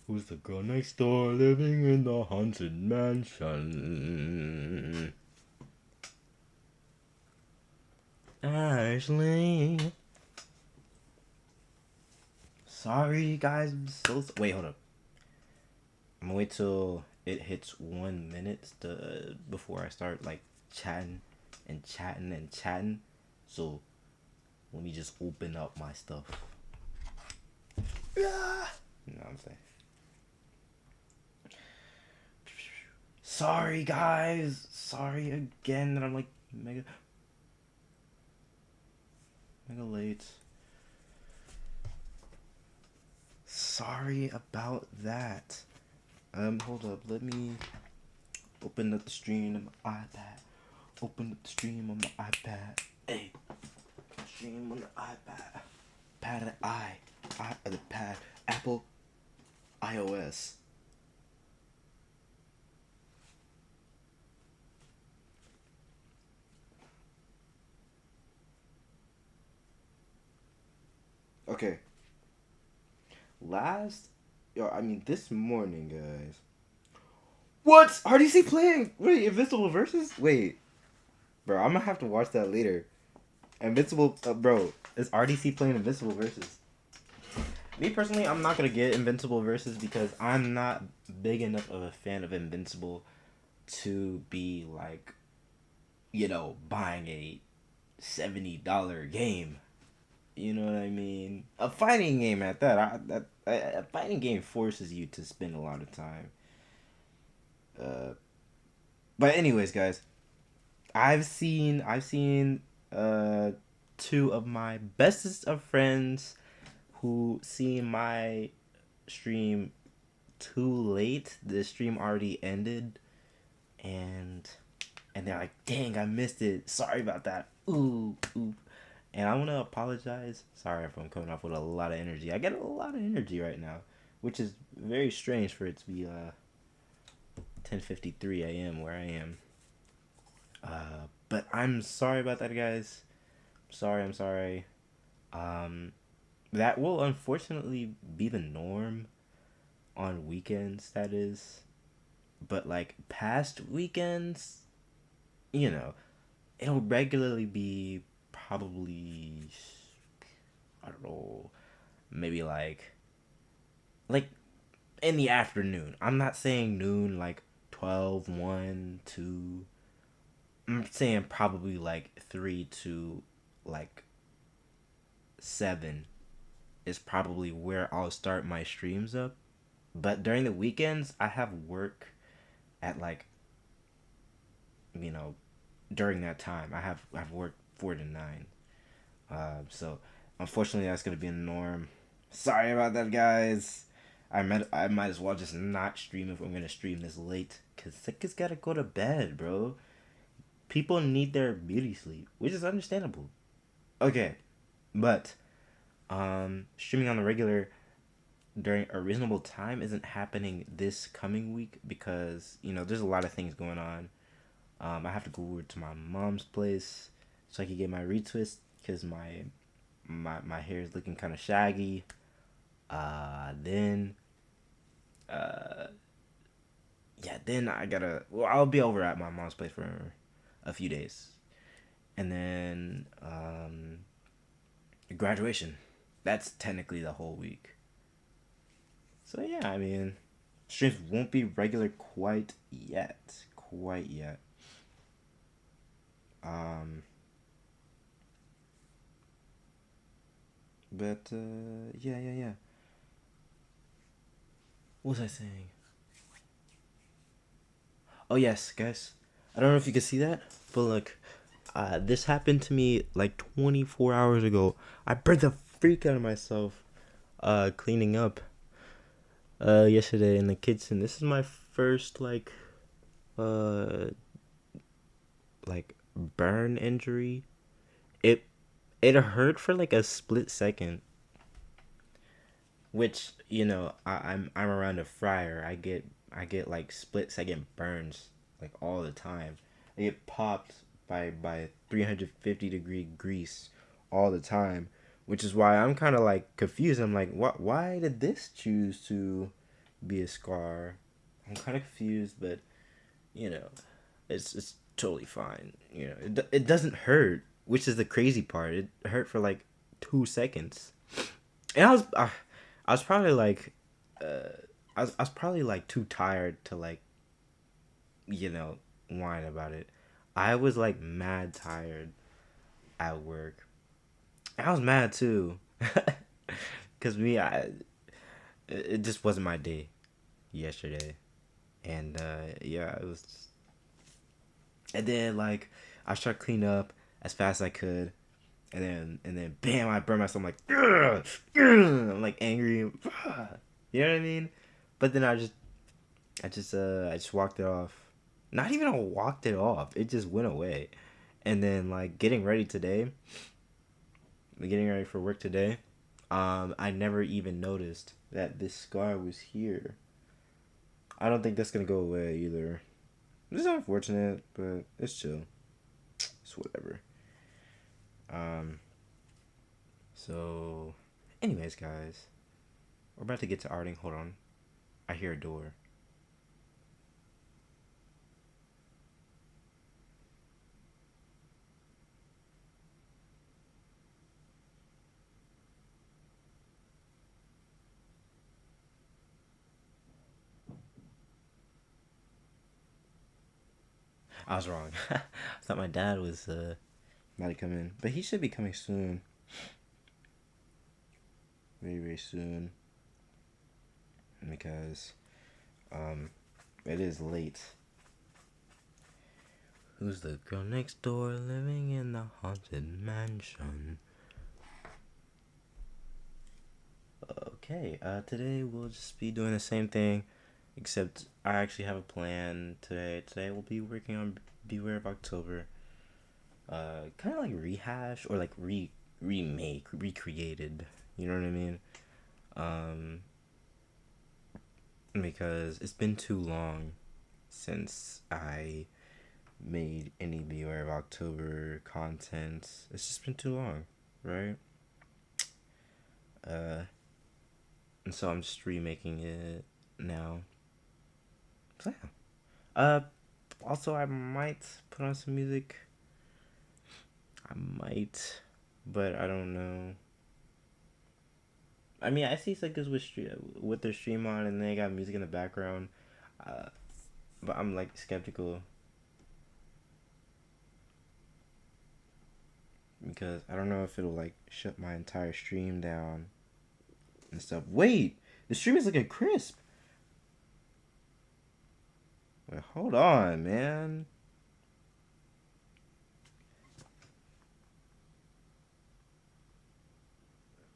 Who's the girl next door living in the haunted mansion? Ashley. Sorry, guys. Wait, hold up. I'm gonna wait till it hits 1 minute before I start like chatting and chatting and chatting. So let me just open up my stuff. Yeah. You know what I'm saying? Sorry, guys. Sorry again that I'm like mega late. Sorry about that. Hold up. Let me open up the stream on my iPad. Open up the stream on my iPad. Hey, stream on the iPad. Pad of the pad. Apple iOS. Okay. This morning, guys. What? RDC playing? Wait, Invincible Versus? Wait. Bro, I'm gonna have to watch that later. Invincible, bro. Is RDC playing Invincible Versus? Me personally, I'm not gonna get Invincible Versus because I'm not big enough of a fan of Invincible to be like, buying a $70 game. You know what I mean? A fighting game at that. A fighting game forces you to spend a lot of time. But anyways, guys, I've seen two of my bestest of friends who seen my stream too late. The stream already ended, and they're like, "Dang, I missed it. Sorry about that. Ooh, ooh." And I want to apologize. Sorry if I'm coming off with a lot of energy. I get a lot of energy right now, which is very strange for it to be 10:53 a.m. where I am. But I'm sorry about that, guys. I'm sorry. Um, that will unfortunately be the norm on weekends, that is. But like past weekends, you know, it'll regularly be probably, I don't know, maybe like in the afternoon. I'm not saying noon like 12, 1, 2. I'm saying probably like 3 to like 7 is probably where I'll start my streams up. But during the weekends, I have work at like, you know, during that time. I've worked 4 to 9. So unfortunately, that's gonna be a norm. Sorry about that, guys. I might as well just not stream if I'm gonna stream this late, cause Sika's gotta go to bed, bro. People need their beauty sleep, which is understandable. Okay, but streaming on the regular during a reasonable time isn't happening this coming week because there's a lot of things going on. I have to go over to my mom's place so I can get my retwist because my hair is looking kind of shaggy. Then yeah, then I gotta. Well, I'll be over at my mom's place for a few days, and then graduation. That's technically the whole week. So yeah, streams won't be regular quite yet. Quite yet. Um, but yeah. What was I saying? Oh yes, guys. I don't know if you can see that, but look, this happened to me like 24 hours ago. I burned the freak out of myself cleaning up yesterday in the kitchen. This is my first uh like burn injury. It it hurt for like a split second, which I'm around a fryer. I get like split second burns like all the time. I get popped by 350-degree grease all the time, which is why I'm kind of like confused. I'm like, what? Why did this choose to be a scar. I'm kind of confused, but you know, it's totally fine. You know, it doesn't hurt, which is the crazy part. It hurt for like 2 seconds, and I was probably like, I was probably like too tired to like, you know, whine about it. I was like mad tired at work. I was mad too, cause it just wasn't my day yesterday, and yeah, it was. And then like I tried to clean up as fast as I could, and then bam, I burned myself. I'm like, "Ugh, ugh," I'm like angry. You know what I mean? But then I just walked it off. Not even I walked it off. It just went away. And then like getting ready for work today, I never even noticed that this scar was here. I don't think that's gonna go away either. It's unfortunate, but it's chill. It's whatever. Um. So, anyways, guys, we're about to get to arting. Hold on, I hear a door. I was wrong. I thought my dad was about to come in, but he should be coming soon. Very very soon, because um, it is late. Who's the girl next door living in the haunted mansion? Okay, today we'll just be doing the same thing, except I actually have a plan today. Today we'll be working on Beware of October. Kind of like rehash or like remake, recreated. You know what I mean? Um, because it's been too long since I made any Beware of October content. It's just been too long, right? Uh, and so I'm just remaking it now. So yeah. Also I might put on some music. I might, but I don't know. I mean, I see suckers with their stream on and they got music in the background, uh, but I'm like skeptical because I don't know if it'll like shut my entire stream down and stuff. Wait, the stream is looking crisp. Wait, hold on, man.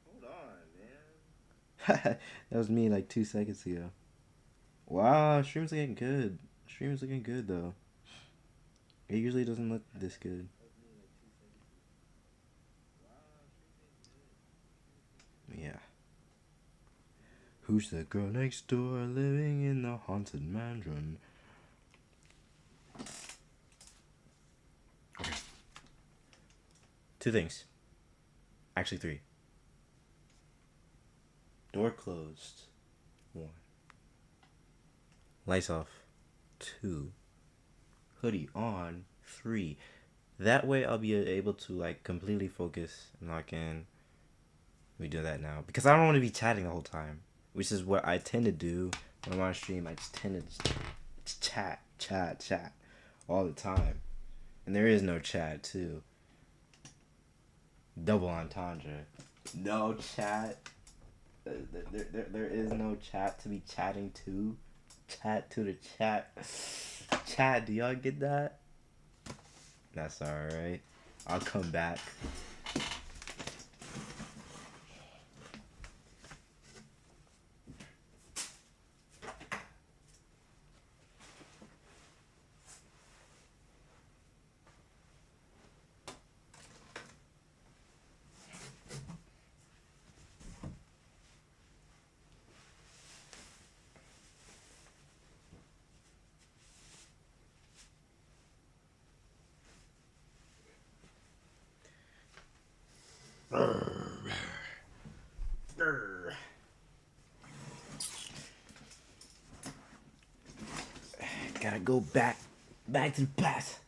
Hold on, man. That was me like 2 seconds ago. Wow, stream's looking good. Stream's looking good though. It usually doesn't look this good. Yeah. Who's the girl next door living in the haunted mansion? Okay. Two things. Actually, three. Door closed. One. Lights off. Two. Hoodie on. Three. That way I'll be able to like completely focus and lock in. We do that now because I don't want to be chatting the whole time, which is what I tend to do when I'm on stream. I just tend to just chat all the time, and there is no chat too. Double entendre. No chat. There is no chat to be chatting to. Chat to the chat. Chat, do y'all get that? That's alright. I'll come back. Gotta go back to the past.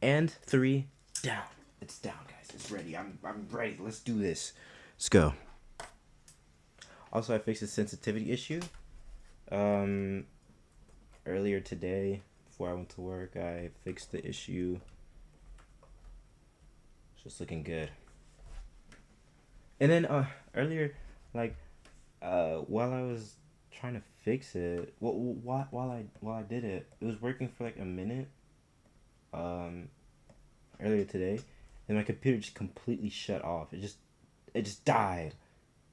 And three, down. It's down, guys. It's ready. I'm ready. Let's do this. Let's go. Also, I fixed a sensitivity issue. Um, Earlier today, before I went to work, I fixed the issue. It's just looking good. And then earlier, like while I was trying to fix it, while I did it, it was working for like a minute. Um, Earlier today, and my computer just completely shut off. It just died,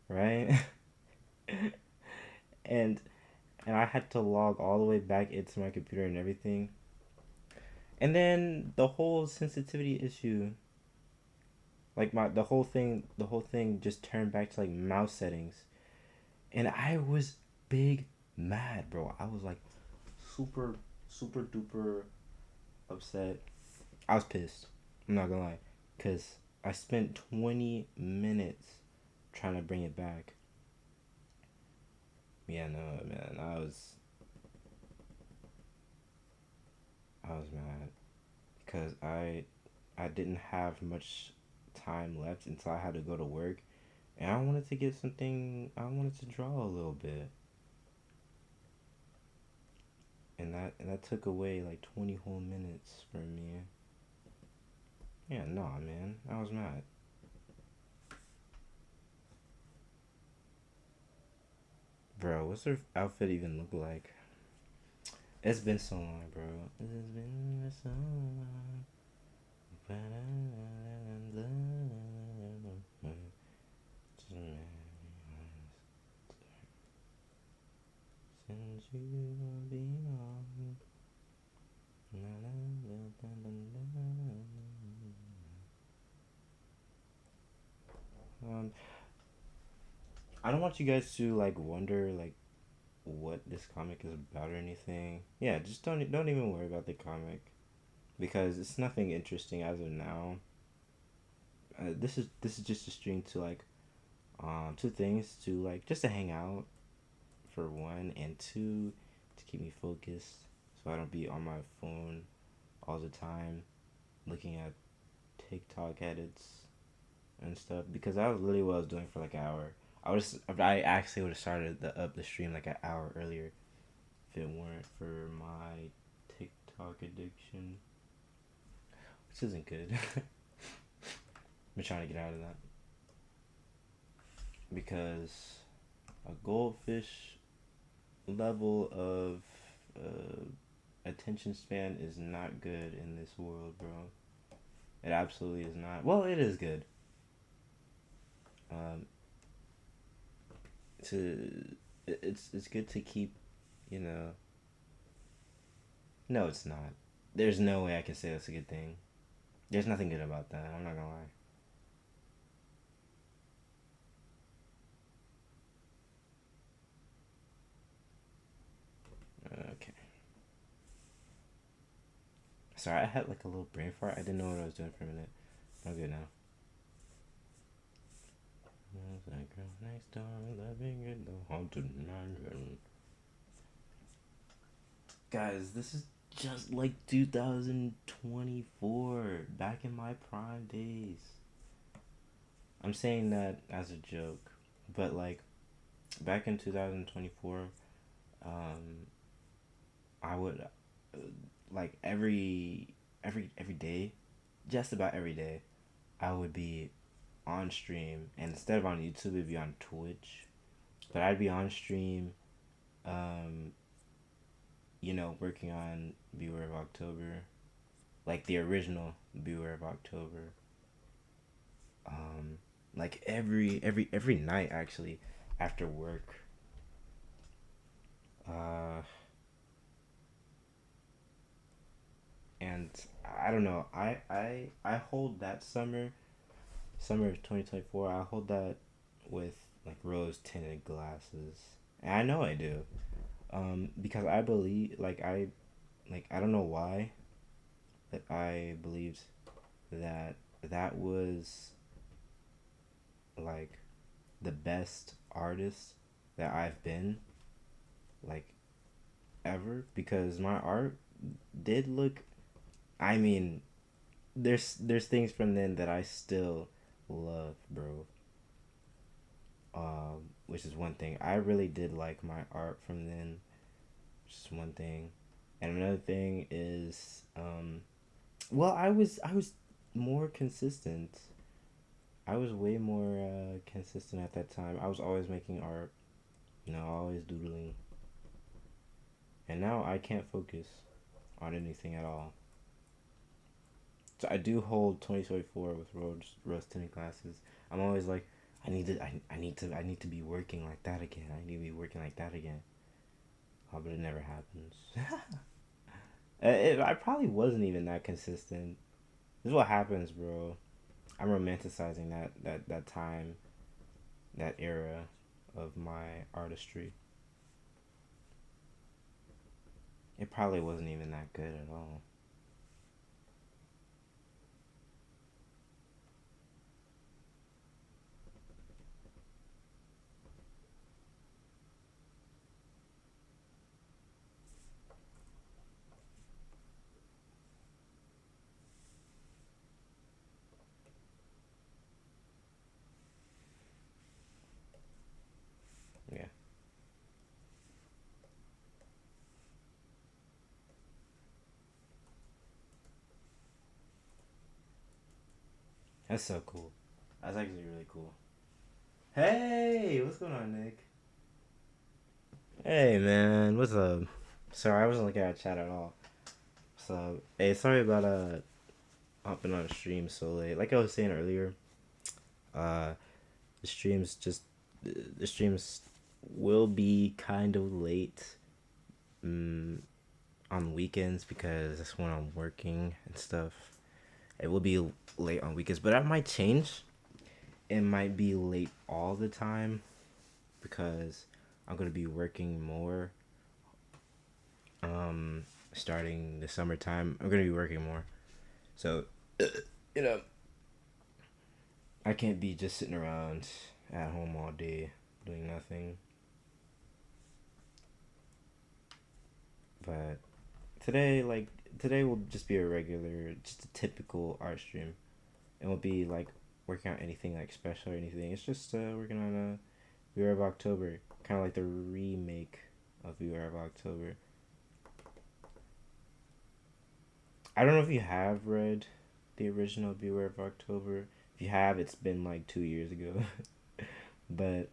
right? and and I had to log all the way back into my computer and everything. And then the whole sensitivity issue, like the whole thing just turned back to like mouse settings, and I was big mad, bro. I was like super super duper upset. I was pissed. I'm not gonna lie, cause I spent 20 minutes trying to bring it back. Yeah, no, man, I was mad, cause I didn't have much time left until I had to go to work, and I wanted to get something. I wanted to draw a little bit, and that took away like 20 whole minutes from me. Yeah, nah, man, I was mad. Bro, what's her outfit even look like? It's been so long, bro. It's been so long. But I love since you belong. Um, I don't want you guys to like wonder like what this comic is about or anything. Yeah, just don't even worry about the comic because it's nothing interesting as of now. This is just a stream to like two things to like just to hang out for one and two to keep me focused so I don't be on my phone all the time looking at TikTok edits and stuff because that was literally what I was doing for like an hour. I actually would have started the stream like an hour earlier if it weren't for my TikTok addiction, which isn't good. I'm trying to get out of that because a goldfish level of uh, attention span is not good in this world, bro. It absolutely is not. Well, it is good. Um, to it's good to keep, you know. No, it's not. There's no way I can say that's a good thing. There's nothing good about that. I'm not gonna lie. Okay. Sorry, I had like a little brain fart. I didn't know what I was doing for a minute. I'm good now. That girl next door living in the haunted mansion. Guys, this is just like 2024, back in my prime days. I'm saying that as a joke, but like back in 2024, um, I would like every day, just about every day, I would be on stream, and instead of on YouTube, it'd be on Twitch. But I'd be on stream, um, working on Beware of October, like the original Beware of October. Um, like every night actually, after work. Uh, and I don't know. I hold that summer of 2024. I hold that with like rose tinted glasses, and I know I do. Because I believe I don't know why, but I believed that that was like the best artist that I've been like ever because my art did look. I mean, there's things from then that I still love, bro. Which is one thing. I really did like my art from then. Just one thing, and another thing is, well, I was more consistent. I was way more consistent at that time. I was always making art, always doodling, and now I can't focus on anything at all. So I do hold 2024 with rose tinted glasses. I'm always like, I need to be working like that again. I need to be working like that again. Oh, but it never happens. I probably wasn't even that consistent. This is what happens, bro. I'm romanticizing that time, that era of my artistry. It probably wasn't even that good at all. Yeah, that's so cool. That's actually really cool. Hey, what's going on, Nick? Hey, man, what's up? Sorry, I wasn't looking at chat at all. So, hey, sorry about hopping on a stream so late. Like I was saying earlier, uh, the streams just the streams will be kind of late, mm, on weekends because that's when I'm working and stuff. It will be late on weekends, but that might change. It might be late all the time because I'm gonna be working more. Um, Starting the summertime, I'm gonna be working more. So, you know, I can't be just sitting around at home all day doing nothing. But today will just be a regular, just a typical art stream. It won't be like working on anything like special or anything. It's just working on a Beware of October, kind of like the remake of Beware of October. I don't know if you have read the original Beware of October. If you have, it's been like 2 years ago. But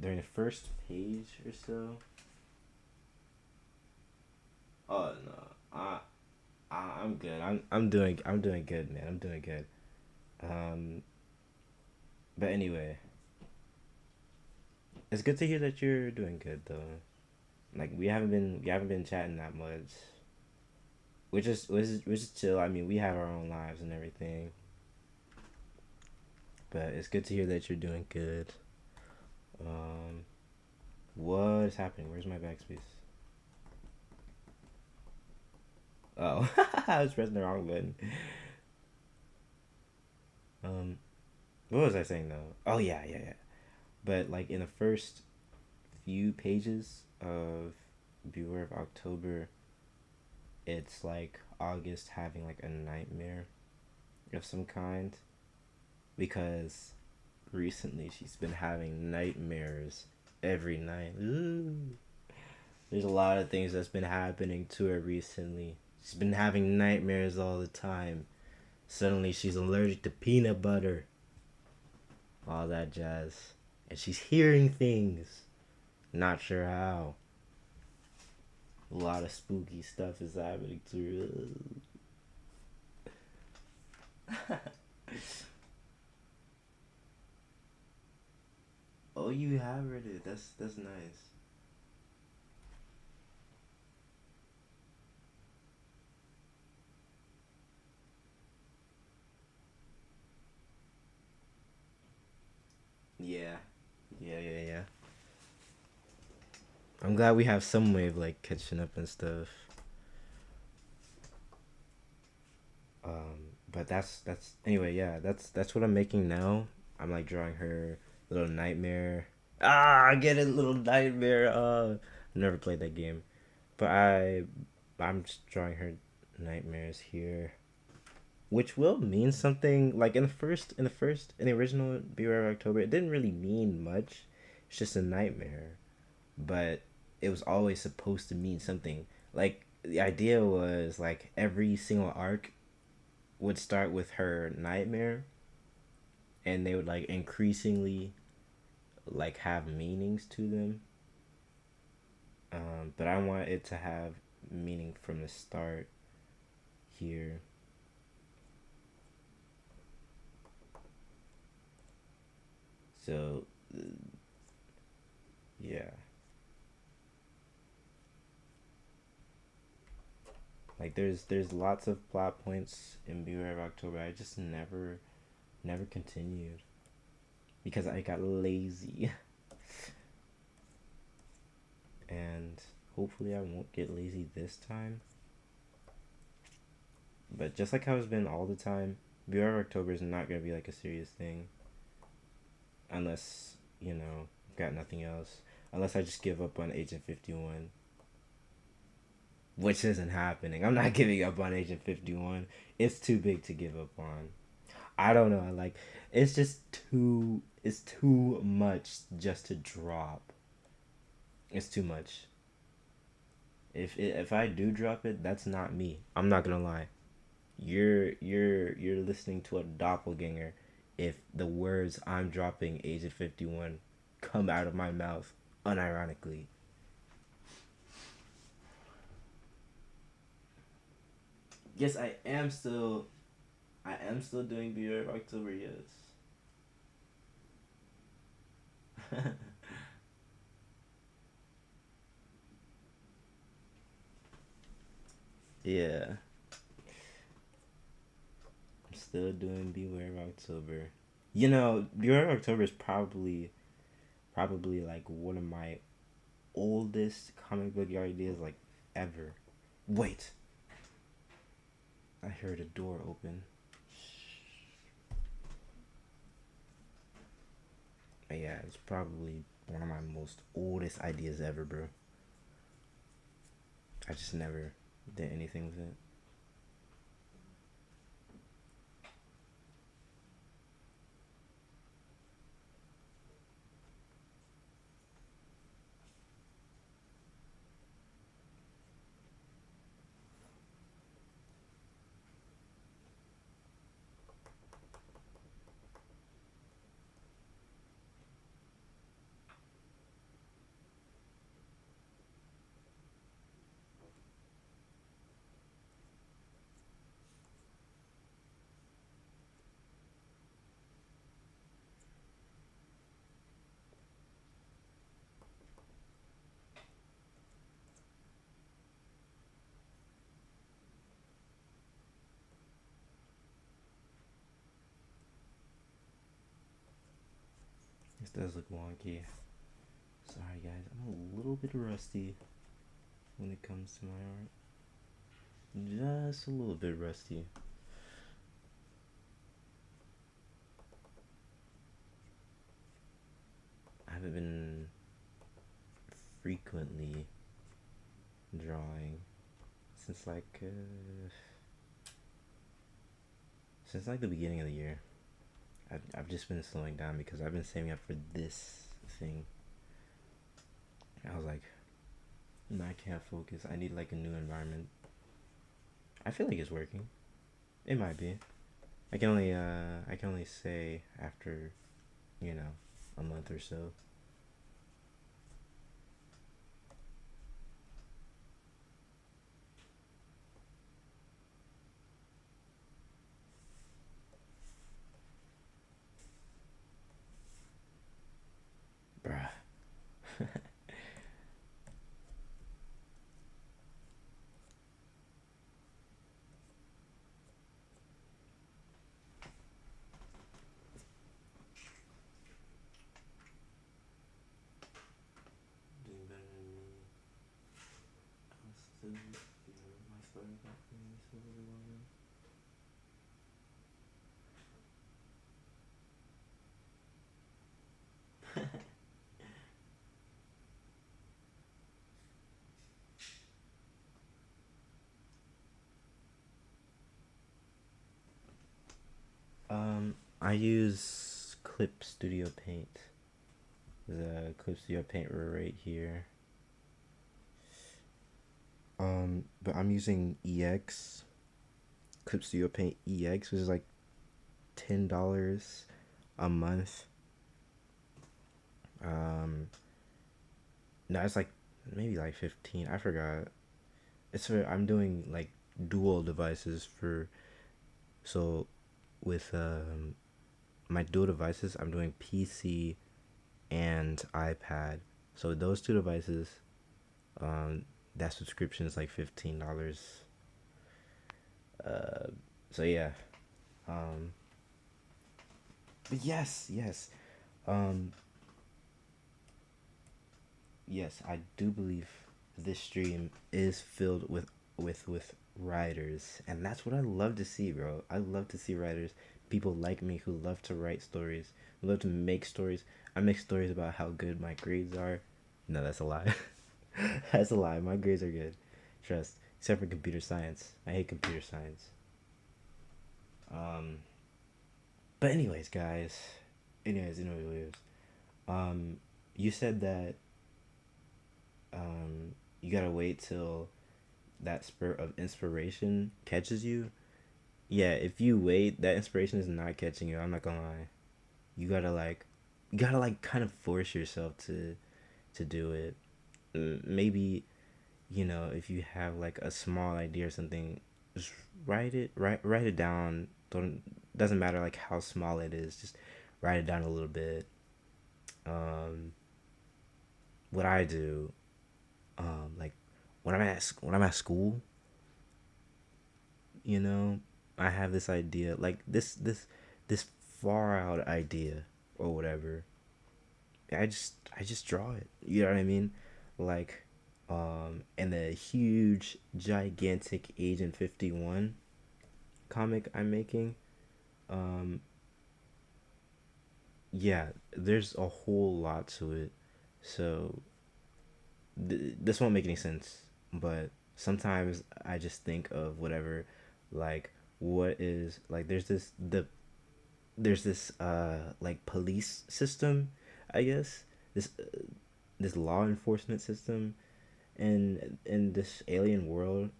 during the first page or so. Oh no, I'm good. I'm doing good, man. I'm doing good. Um, but anyway, it's good to hear that you're doing good though. Like we haven't been chatting that much, which is chill. I mean, we have our own lives and everything, but it's good to hear that you're doing good. Um, what is happening? Where's my backspace? Oh, I was pressing the wrong button. Um, what was I saying though? Oh yeah, yeah, yeah. But like in the first few pages of Beware of October, it's like August having like a nightmare of some kind because recently she's been having nightmares every night. Ooh. There's a lot of things that's been happening to her recently. She's been having nightmares all the time. Suddenly she's allergic to peanut butter. All that jazz. And she's hearing things. Not sure how. A lot of spooky stuff is happening to her. Oh, you have read it. That's nice. Yeah, yeah. I'm glad we have some way of like catching up and stuff. But that's anyway. Yeah, that's what I'm making now. I'm like drawing her little nightmare. Ah, I get it, little nightmare. Never played that game. But I'm just drawing her nightmares here, which will mean something. Like in the original Beware of October, it didn't really mean much. It's just a nightmare, but it was always supposed to mean something. Like the idea was like every single arc would start with her nightmare, and they would like increasingly like have meanings to them. But I want it to have meaning from the start here. So yeah, like there's lots of plot points in Beware of October. I just never continued because I got lazy, and hopefully I won't get lazy this time. But just like how it's been all the time, Beware of October is not gonna be like a serious thing unless I've got nothing else. Unless I just give up on Agent 51, which isn't happening. I'm not giving up on Agent 51. It's too big to give up on. I don't know. Like it's just too. It's too much just to drop. It's too much. If I do drop it, that's not me. I'm not gonna lie. You're listening to a doppelganger. If the words I'm dropping Agent 51 come out of my mouth unironically. Yes, I am still doing Beer of October, yes. Yeah. I'm still doing Beware of October. Beware of October is probably like one of my oldest comic book ideas like ever. Wait, I heard a door open. But yeah, it's probably one of my most oldest ideas ever, bro. I just never did anything with it. This does look wonky. Sorry guys, I'm a little bit rusty when it comes to my art. Just a little bit rusty. I haven't been frequently drawing since since the beginning of the year. I've just been slowing down because I've been saving up for this thing. I was like, no, I can't focus. I need like a new environment. I feel like it's working. It might be. I can only say after, you know, a month or so. Bruh. Doing better than me. I'm still my story got me so overwhelming. I use Clip Studio Paint. The Clip Studio Paint right here. But I'm using EX, Clip Studio Paint EX, which is like $10 a month. Um, no, it's like maybe like 15. I forgot. It's for I'm doing like dual devices for so with my dual devices I'm doing PC and iPad. So those two devices, um, that subscription is like $15. Uh, so yeah. Um, but yes. Um, yes, I do believe this stream is filled with writers, and that's what I love to see, bro. I love to see writers, people like me who love to write stories, who love to make stories. I make stories about how good my grades are. No, that's a lie. That's a lie. My grades are good. Trust. Except for computer science. I hate computer science. Um, but anyways, guys. Anyways. Um, you said that you gotta wait till that spur of inspiration catches you. Yeah, if you wait, that inspiration is not catching you. I'm not gonna lie. You gotta like, you gotta like kind of force yourself to do it. Maybe if you have like a small idea or something, just write it down. Don't Doesn't matter like how small it is. Just write it down a little bit. Um, what I do, like when I'm at school, you know, I have this idea, like this far out idea or whatever. I just draw it. You know what I mean? Like, and the huge gigantic Agent 51 comic I'm making. Um, yeah, there's a whole lot to it. So this won't make any sense, but sometimes I just think of whatever, like what is like there's this like police system, I guess, this law enforcement system in this alien world,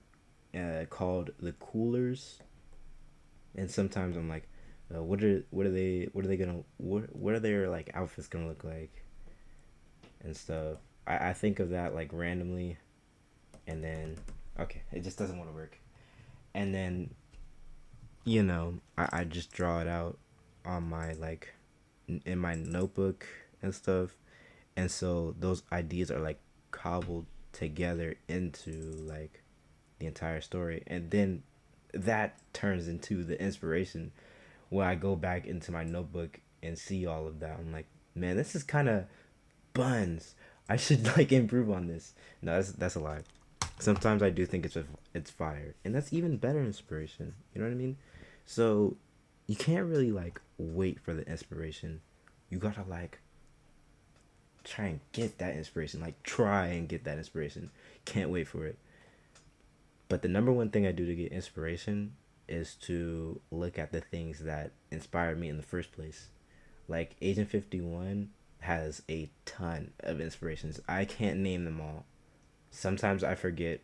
called the Coolers. And sometimes I'm like, what are their like outfits gonna look like and stuff. I think of that like randomly, and then okay, it just doesn't want to work. And then I just draw it out on my like in my notebook and stuff. And so those ideas are like cobbled together into like the entire story, and then that turns into the inspiration when I go back into my notebook and see all of that. I'm like, man, this is kind of buns. I should like improve on this. No, that's a lie. Sometimes I do think it's fire, and that's even better inspiration. You know what I mean? So you can't really like wait for the inspiration. You gotta like try and get that inspiration. Like try and get that inspiration. Can't wait for it. But the number one thing I do to get inspiration is to look at the things that inspired me in the first place. Like Agent 51 has a ton of inspirations. I can't name them all. Sometimes I forget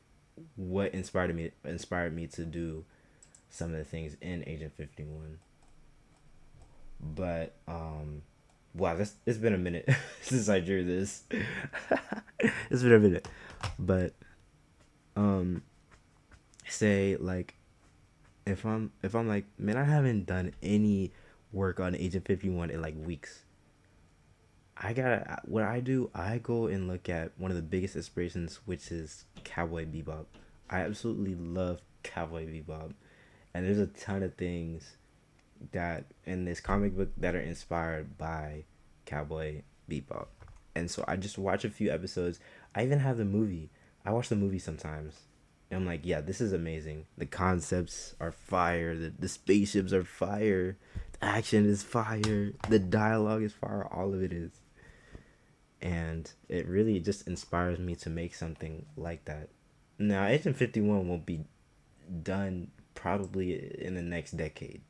what inspired me to do some of the things in Agent 51. But wow, this it's been a minute since I drew this. It's been a minute. But um say like if I'm like, man, I haven't done any work on Agent 51 in like weeks. What I do, I go and look at one of the biggest inspirations, which is Cowboy Bebop. I absolutely love Cowboy Bebop, and there's a ton of things that in this comic book that are inspired by Cowboy Bebop. And so I just watch a few episodes. I even have the movie. I watch the movie sometimes. And I'm like, yeah, this is amazing. The concepts are fire. The spaceships are fire. The action is fire. The dialogue is fire. All of it is. And it really just inspires me to make something like that. Now, Agent 51 won't be done probably in the next decade.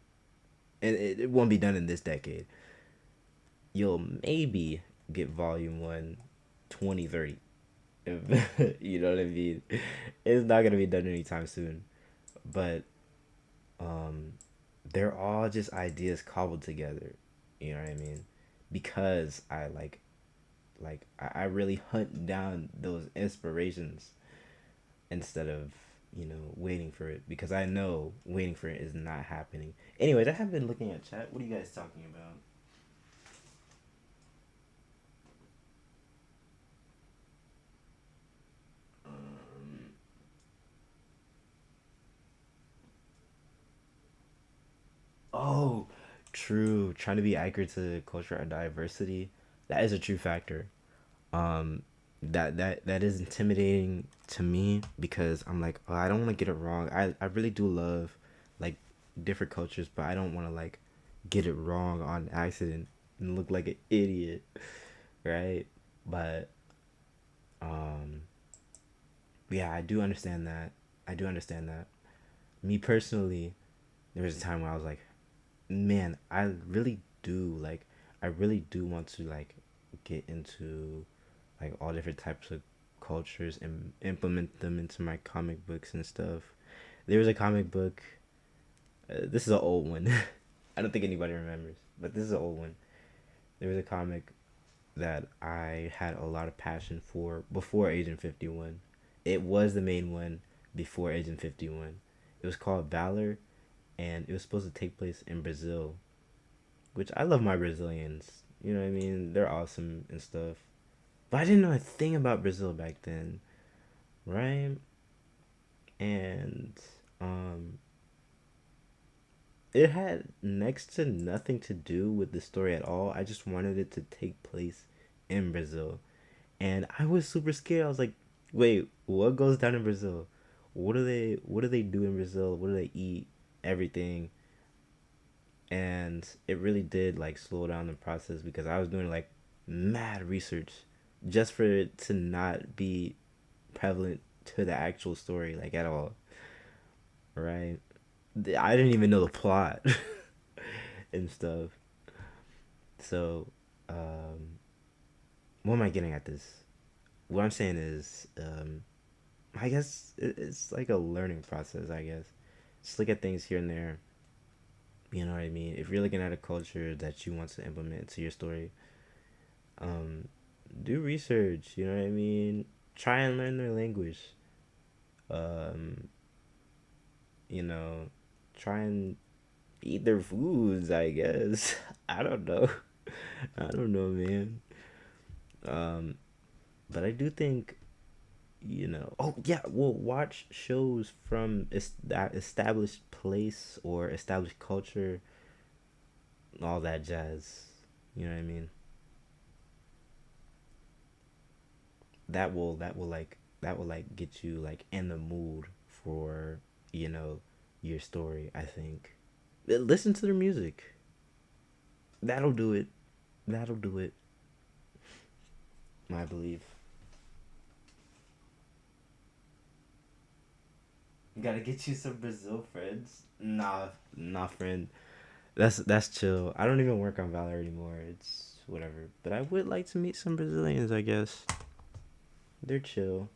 and it won't be done in this decade. You'll maybe get volume one 2030. You know what I mean? It's not gonna be done anytime soon. But um they're all just ideas cobbled together. You know what I mean? Because I I really hunt down those inspirations instead of, waiting for it, because I know waiting for it is not happening. Anyways, I have been looking at chat. What are you guys talking about? Um, oh, true. Trying to be accurate to culture and diversity. That is a true factor. Um, that is intimidating to me, because I'm like, oh, I don't want to get it wrong. I really do love like different cultures, but I don't want to like get it wrong on accident and look like an idiot, right? But um, yeah, I do understand that. I do understand that. Me personally, there was a time where I was like, man, I really do want to like get into like all different types of cultures and implement them into my comic books and stuff. There was a comic book. This is an old one. I don't think anybody remembers, but this is an old one. There was a comic that I had a lot of passion for before Agent 51. It was the main one before Agent 51. It was called Valor, and it was supposed to take place in Brazil, which I love my Brazilians. You know what I mean? They're awesome and stuff. But I didn't know a thing about Brazil back then, right? And um it had next to nothing to do with the story at all. I just wanted it to take place in Brazil. And I was super scared. I was like, "Wait, what goes down in Brazil? What do they do in Brazil? What do they eat? Everything." And it really did like slow down the process, because I was doing like mad research just for it to not be prevalent to the actual story like at all, right? I didn't even know the plot and stuff. So, what am I getting at this? What I'm saying is, I guess it's like a learning process. I guess just look at things here and there. You know what I mean? If you're looking at a culture that you want to implement to your story, um, do research. You know what I mean? Try and learn their language. Um, you know, try and eat their foods. I guess. I don't know. I don't know, man. Um, but I do think, oh yeah, we'll watch shows from that established place or established culture, all that jazz. You know what I mean? That will get you like in the mood for, you know your story, I think. Listen to their music. That'll do it. That'll do it. I believe. You gotta get you some Brazil friends. Nah, friend. That's chill. I don't even work on Valor anymore. It's whatever. But I would like to meet some Brazilians, I guess. They're chill.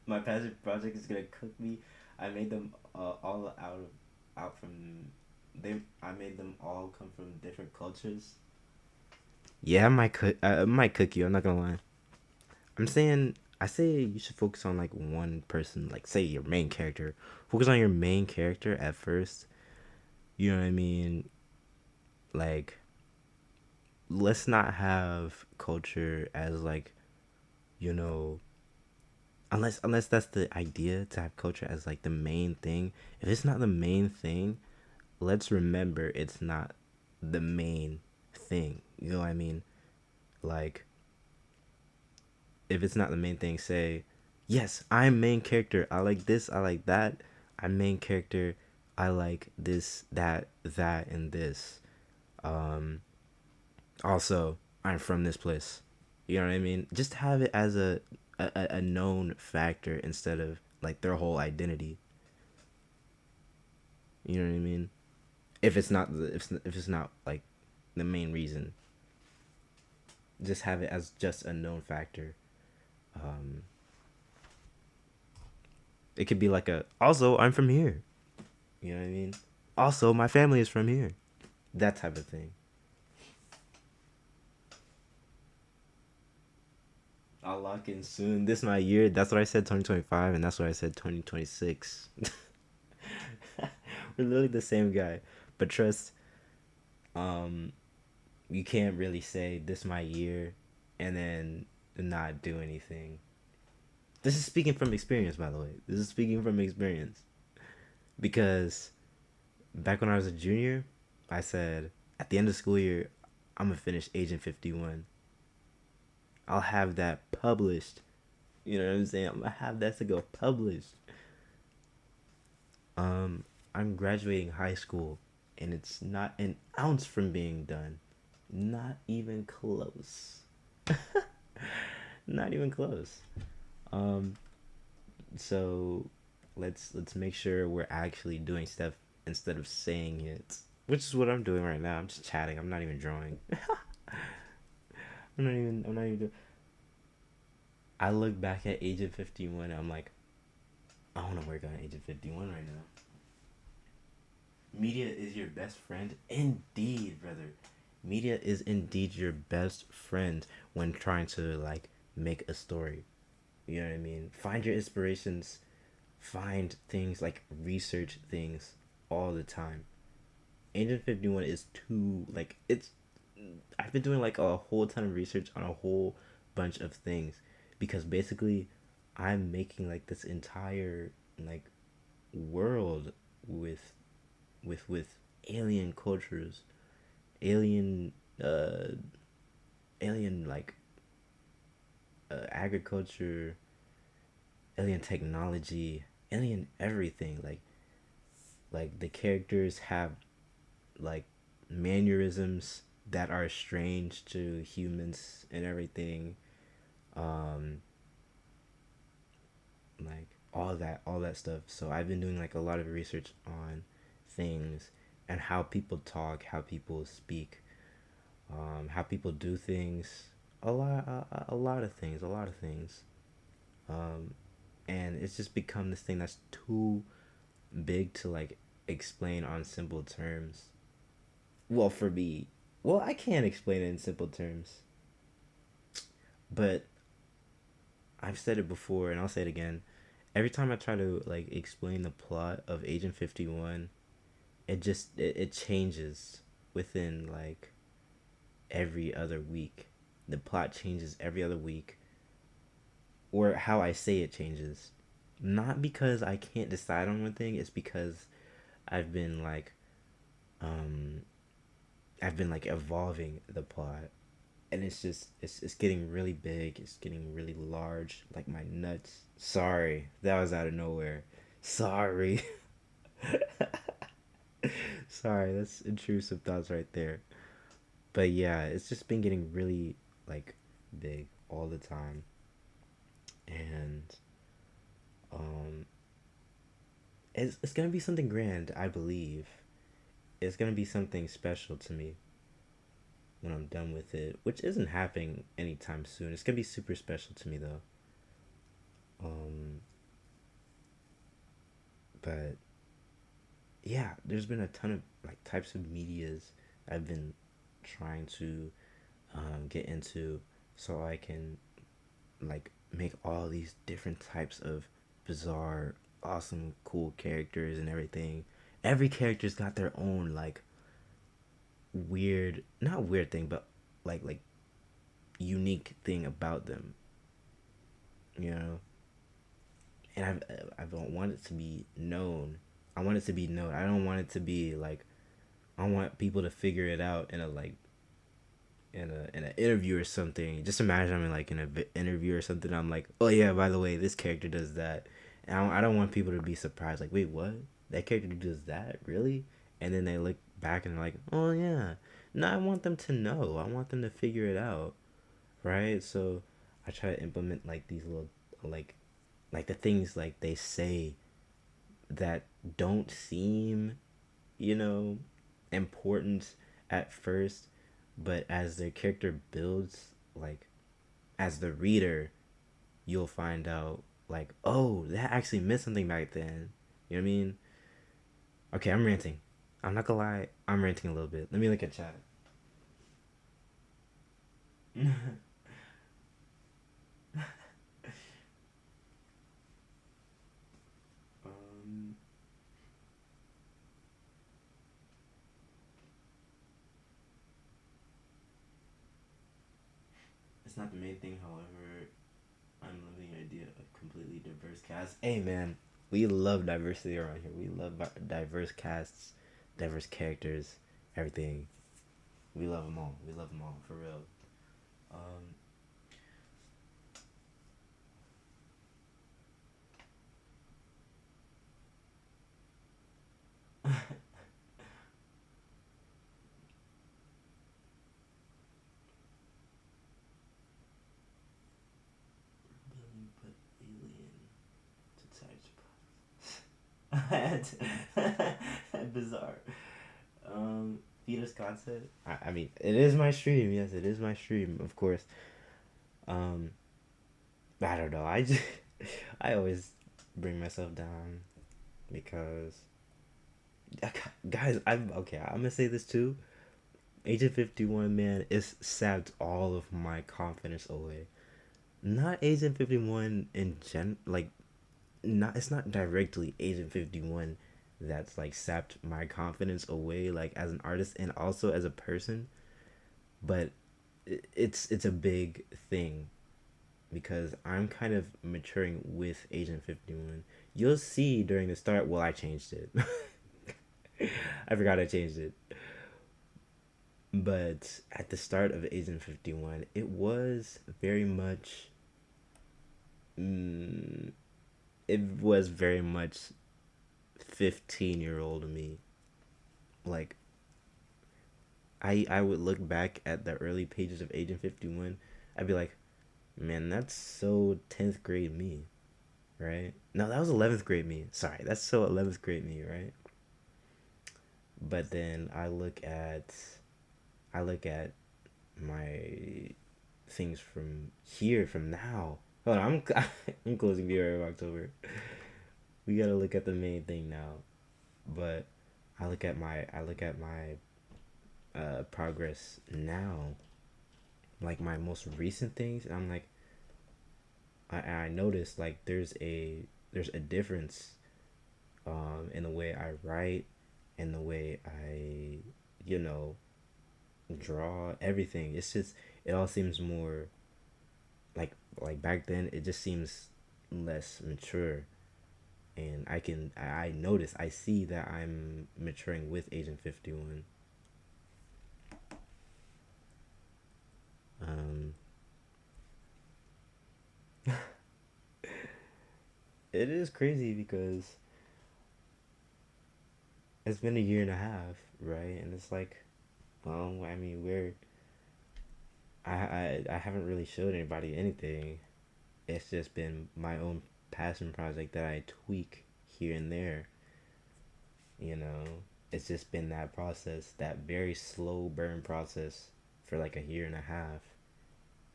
My passion project is gonna cook me. I made them all out from they. I made them all come from different cultures. Yeah, I might cook you. I'm not gonna lie. I'm saying I say you should focus on like one person, like say your main character. Focus on your main character at first. You know what I mean? Like, let's not have culture as like, you know unless that's the idea, to have culture as like the main thing. If it's not the main thing, let's remember it's not the main thing. You know what I mean? Like, if it's not the main thing, say, yes, I'm main character. I like this. I like that. I'm main character. I like this, that, and this. Um, Also, I'm from this place. You know what I mean? Just have it as a a known factor instead of like their whole identity. You know what I mean? If it's not if it's not like the main reason, just have it as just a known factor. Um, it could be like a also I'm from here. You know what I mean? Also my family is from here. That type of thing. I'll lock in soon. This is my year. That's what I said 2025 and that's what I said 2026. We're literally the same guy. But trust, um, you can't really say this my year and then not do anything. This is speaking from experience, by the way. This is speaking from experience. Because back when I was a junior, I said at the end of school year, I'm gonna finish Agent 51. I'll have that published. You know what I'm saying? I'm gonna have that to go published. I'm graduating high school, and it's not an ounce from being done. Not even close. Not even close. Um, so let's make sure we're actually doing stuff instead of saying it. Which is what I'm doing right now. I'm just chatting. I'm not even drawing. I'm not even doing. I look back at Agent 51 and I'm like, I want to work on Agent 51 right now. Media is your best friend? Indeed, brother. Media is indeed your best friend when trying to like make a story. You know what I mean? Find your inspirations, find things like research things all the time. Agent 51 is too like it's I've been doing like a whole ton of research on a whole bunch of things because basically I'm making like this entire like world with with alien cultures, alien uh alien like agriculture, alien technology, alien everything. Like the characters have like mannerisms that are strange to humans and everything. Um, like all that stuff. So I've been doing like a lot of research on things and how people talk, how people speak, how people do things. A lot of things, a lot of things. Um, and it's just become this thing that's too big to like explain on simple terms. Well, for me, well, I can't explain it in simple terms, but I've said it before and I'll say it again. Every time I try to like explain the plot of Agent 51, it changes within like every other week. The plot changes every other week or how I say it changes. Not because I can't decide on one thing, it's because I've been like um I've been like evolving the plot and it's just it's getting really big, it's getting really large, like my nuts. Sorry, that was out of nowhere. Sorry. Sorry, that's intrusive thoughts right there. But yeah, it's just been getting really like big all the time. And um it's gonna be something grand, I believe. It's gonna be something special to me when I'm done with it, which isn't happening anytime soon. It's gonna be super special to me though. Um, but yeah, there's been a ton of like types of medias I've been trying to get into, so I can like make all these different types of bizarre, awesome, cool characters and everything. Every character's got their own like weird, not weird thing, but like unique thing about them, you know. And I don't want it to be known. I want it to be known. I don't want it to be like I want people to figure it out in a like in an interview or something. Just imagine I'm in like in an interview or something. I'm like, oh yeah, by the way, this character does that, and I don't want people to be surprised. Like, wait, what? That character does that, really? And then they look back and they're like, oh yeah. No, I want them to know. I want them to figure it out, right? So, I try to implement like these little like like the things like they say that don't seem, you know, important at first, but as their character builds, like as the reader, you'll find out like, oh, that actually meant something back then. You know what I mean? Okay, I'm ranting. I'm not gonna lie, I'm ranting a little bit. Let me look at chat. um, it's not the main thing, however. I'm loving the idea of completely diverse casts. Hey man, we love diversity around here. We love diverse casts, diverse characters, everything. We love them all. We love them all for real. Um, Billy put alien to touch. Bizarre. Peter Scott said. I mean, it is my stream. Yes, it is my stream. Of course. Um, I don't know. I just, I always bring myself down because guys, I'm okay. I'm gonna say this too. Agent 51, man, it's sapped all of my confidence away. Not Agent 51 in like not it's not directly Agent 51 that's like sapped my confidence away like as an artist and also as a person, but it's a big thing because I'm kind of maturing with Agent 51. You'll see during the start, well I changed it. I forgot I changed it. But at the start of Agent 51, it was very much mm, it was very much 15-year-old me. Like I would look back at the early pages of Agent 51. I'd be like, "Man, that's so 10th grade me." Right? No, that was 11th grade me. Sorry, that's so 11th grade me, right? But then I look at my things from here from now. Hold on, I'm closing the area of October. We gotta look at the main thing now. But I look at my progress now, like my most recent things, and I'm like, I noticed like there's a difference in the way I write, in the way I, you know, draw everything. It's just it all seems more like back then it just seems less mature, and I notice I see that I'm maturing with Agent 51. Um, it is crazy because it's been a year and a half, right? And it's like, well, I mean, I haven't really showed anybody anything. It's just been my own passion project that I tweak here and there. You know, it's just been that process, that very slow burn process for like a year and a half,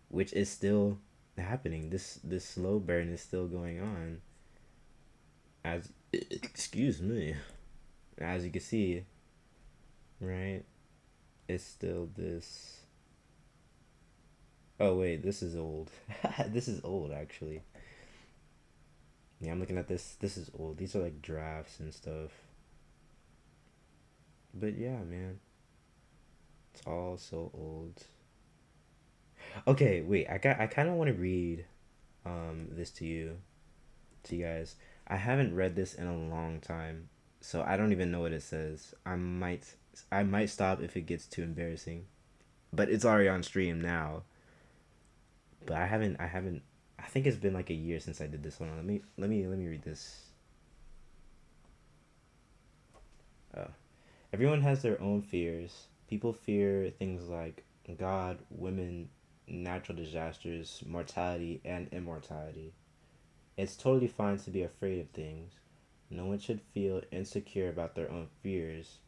which is still happening. This slow burn is still going on. As excuse me, as you can see, right? It's still this. Oh wait, this is old. This is old actually. Yeah, I'm looking at this. This is old. These are like drafts and stuff. But yeah, man, it's all so old. Okay, wait. I kind of want to read this to you guys. I haven't read this in a long time, so I don't even know what it says. I might stop if it gets too embarrassing, but it's already on stream now. But I haven't. I think it's been like a year since I did this one. Let me read this. Oh. Everyone has their own fears. People fear things like God, women, natural disasters, mortality, and immortality. It's totally fine to be afraid of things. No one should feel insecure about their own fears.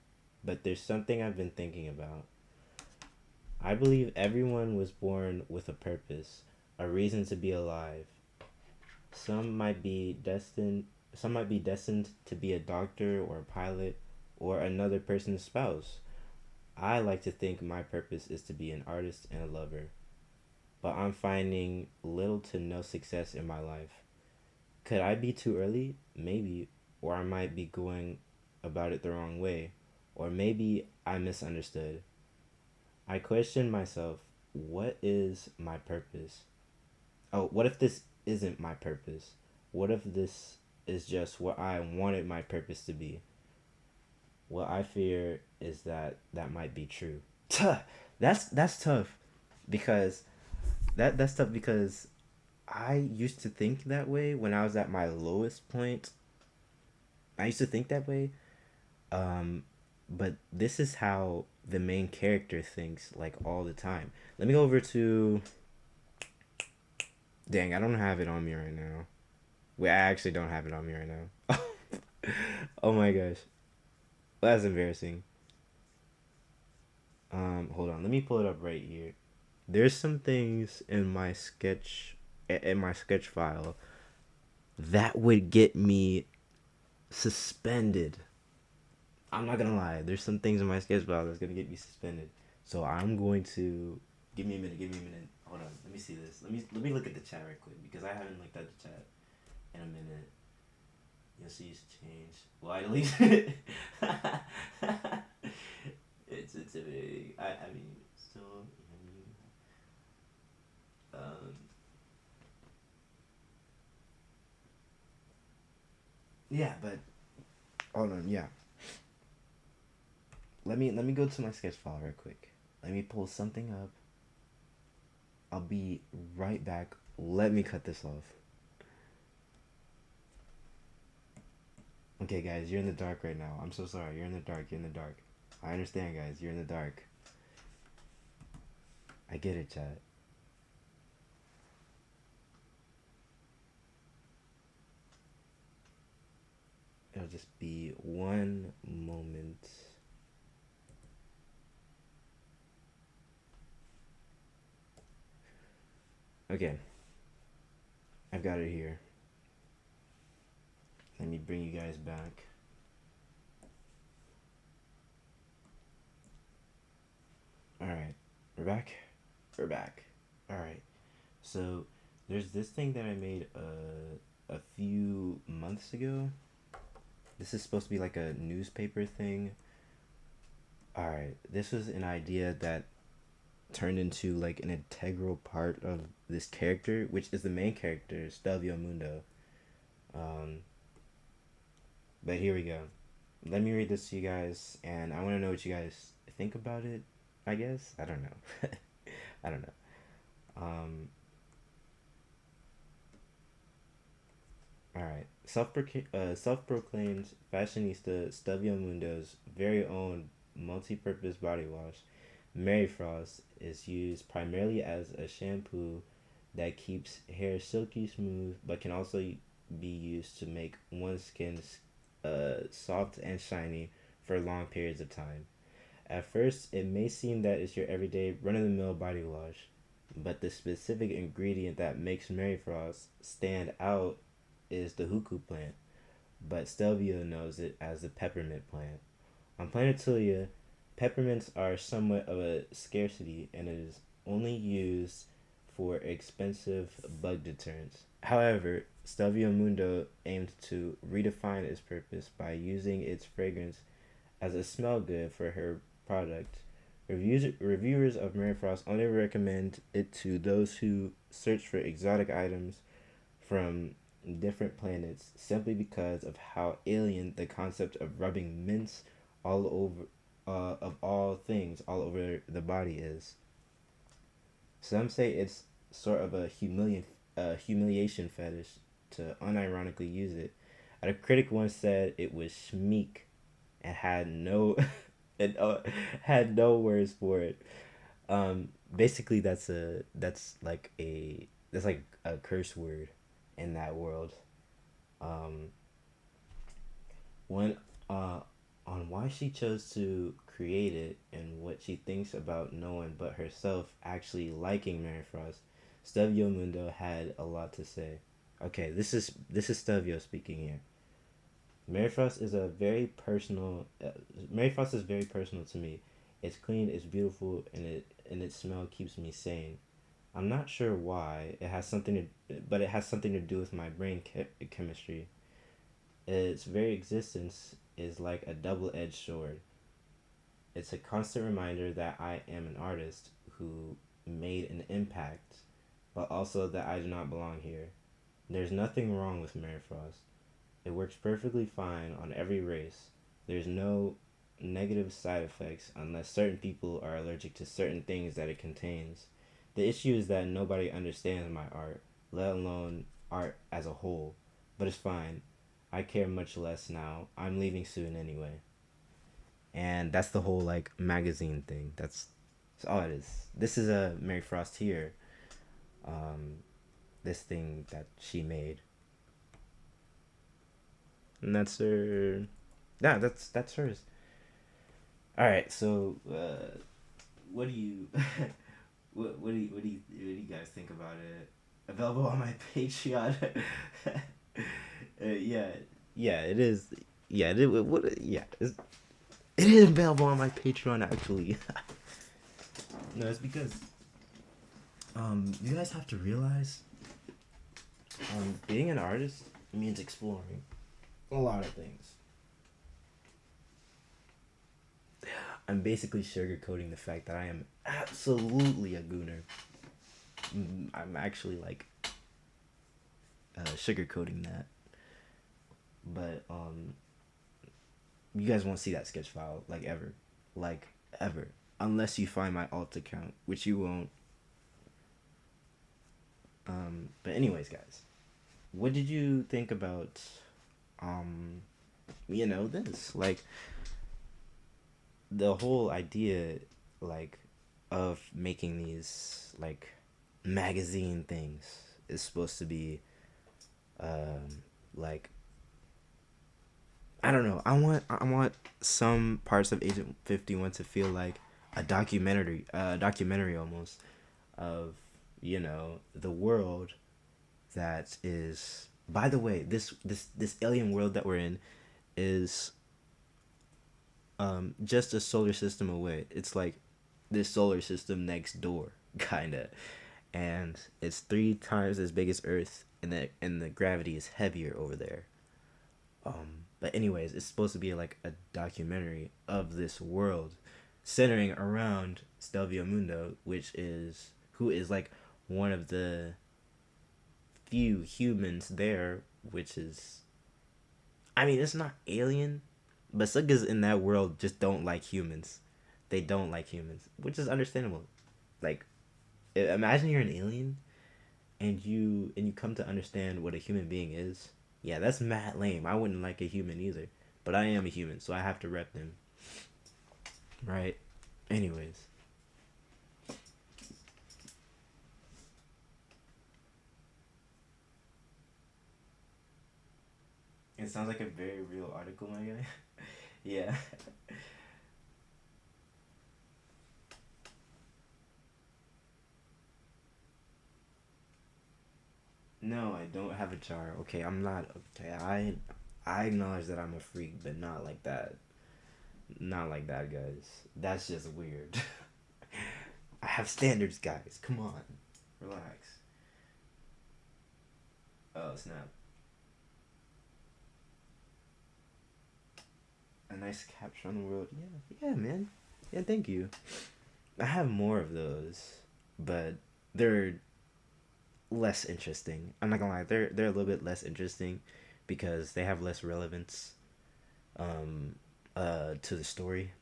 But there's something I've been thinking about. I believe everyone was born with a purpose, a reason to be alive. Some might be destined some might be destined to be a doctor or a pilot or another person's spouse. I like to think my purpose is to be an artist and a lover, but I'm finding little to no success in my life. Could I be too early? Maybe, or I might be going about it the wrong way, or maybe I misunderstood. I question myself, what is my purpose? Oh, what if this isn't my purpose? What if this is just what I wanted my purpose to be? What I fear is that that might be true. That's tough because that's tough because I used to think that way when I was at my lowest point. I used to think that way. Um, but this is how the main character thinks like all the time. Let me go over to. Dang, I don't have it on me right now. Wait, I actually don't have it on me right now. Oh my gosh, that's embarrassing. Hold on, let me pull it up right here. There's some things in my sketch file that would get me suspended. I'm not gonna lie. There's some things in my sketch file that's gonna get me suspended. So I'm going to give me a minute. Give me a minute. Hold on. Let me see this. Let me look at the chat right quick because I haven't looked at the chat in a minute. You'll see it's changed. Well, at least it's a big. I mean still. Um. Yeah, but hold on. Yeah. Let me go to my sketch file real quick. Let me pull something up. I'll be right back. Let me cut this off. Okay, guys, you're in the dark right now. I'm so sorry. You're in the dark. You're in the dark. I understand, guys. You're in the dark. I get it, chat. It'll just be one moment. Okay, I've got it here. Let me bring you guys back. Alright, we're back. We're back. Alright, so there's this thing that I made a few months ago. This is supposed to be like a newspaper thing. Alright, this was an idea that turned into like an integral part of this character, which is the main character, Stelvio Mundo. Um, but here we go. Let me read this to you guys, and I want to know what you guys think about it. I guess I don't know. I don't know. Um, all right. Self-proclaimed fashionista Stelvio Mundo's very own multi-purpose body wash, Mary Frost, is used primarily as a shampoo that keeps hair silky smooth, but can also be used to make one's skin soft and shiny for long periods of time. At first, it may seem that it's your everyday run of the mill body wash, but the specific ingredient that makes Mary Frost stand out is the huku plant, but Stelvio knows it as the peppermint plant. On planet Tilia, peppermints are somewhat of a scarcity and it is only used for expensive bug deterrents. However, Stelvio Mundo aimed to redefine its purpose by using its fragrance as a smell good for her product. Reviewers of Mary Frost only recommend it to those who search for exotic items from different planets simply because of how alien the concept of rubbing mints all over of all things all over the body is. Some say it's sort of a humiliation fetish to unironically use it. A critic once said it was schmeek and had no and had no words for it. Basically that's like a curse word in that world. Um, when on why she chose to create it and what she thinks about no one but herself actually liking Mary Frost, Stevio Mundo had a lot to say. Okay, this is Stevio speaking here. Mary Frost is a very personal. Mary Frost is very personal to me. It's clean, it's beautiful, and its smell keeps me sane. I'm not sure why. But it has something to do with my brain chemistry. Its very existence is like a double-edged sword. It's a constant reminder that I am an artist who made an impact, but also that I do not belong here. There's nothing wrong with Mary Frost. It works perfectly fine on every race. There's no negative side effects unless certain people are allergic to certain things that it contains. The issue is that nobody understands my art, let alone art as a whole. But it's fine. I care much less now. I'm leaving soon anyway. And that's the whole like magazine thing. That's all it is. This is a Mary Frost here. Um, this thing that she made, and that's her. Yeah, that's hers. All right. So, what do you, what do you guys think about it? Available on my Patreon. Yeah, yeah, it is. Yeah, yeah, it is available on my Patreon actually. No, it's because you guys have to realize being an artist means exploring a lot of things. I'm basically sugarcoating the fact that I am absolutely a gooner. I'm actually like sugarcoating that, but you guys won't see that sketch file like ever, unless you find my alt account, which you won't. But anyways, guys, what did you think about um, this like the whole idea like of making these like magazine things is supposed to be like I don't know. I want some parts of Agent 51 to feel like a documentary almost of the world that is. By the way, this alien world that we're in is just a solar system away. It's like this solar system next door, kinda, and it's 3 times as big as Earth, and the gravity is heavier over there. But anyways, it's supposed to be like a documentary of this world, centering around Stelvio Mundo, who is like one of the few humans there, which is, I mean, it's not alien, but suckers in that world just don't like humans. They don't like humans, which is understandable. Like, imagine you're an alien and you come to understand what a human being is. Yeah, that's mad lame. I wouldn't like a human either, but I am a human, so I have to rep them, right? Anyways, it sounds like a very real article, my guy. Yeah. No, I don't have a jar. Okay, I'm not. Okay, I acknowledge that I'm a freak, but not like that. Not like that, guys. That's just weird. I have standards, guys. Come on, relax. Oh snap! A nice capture on the world. Yeah, yeah, man. Yeah, thank you. I have more of those, but they're less interesting. I'm not gonna lie. They're a little bit less interesting because they have less relevance um to the story.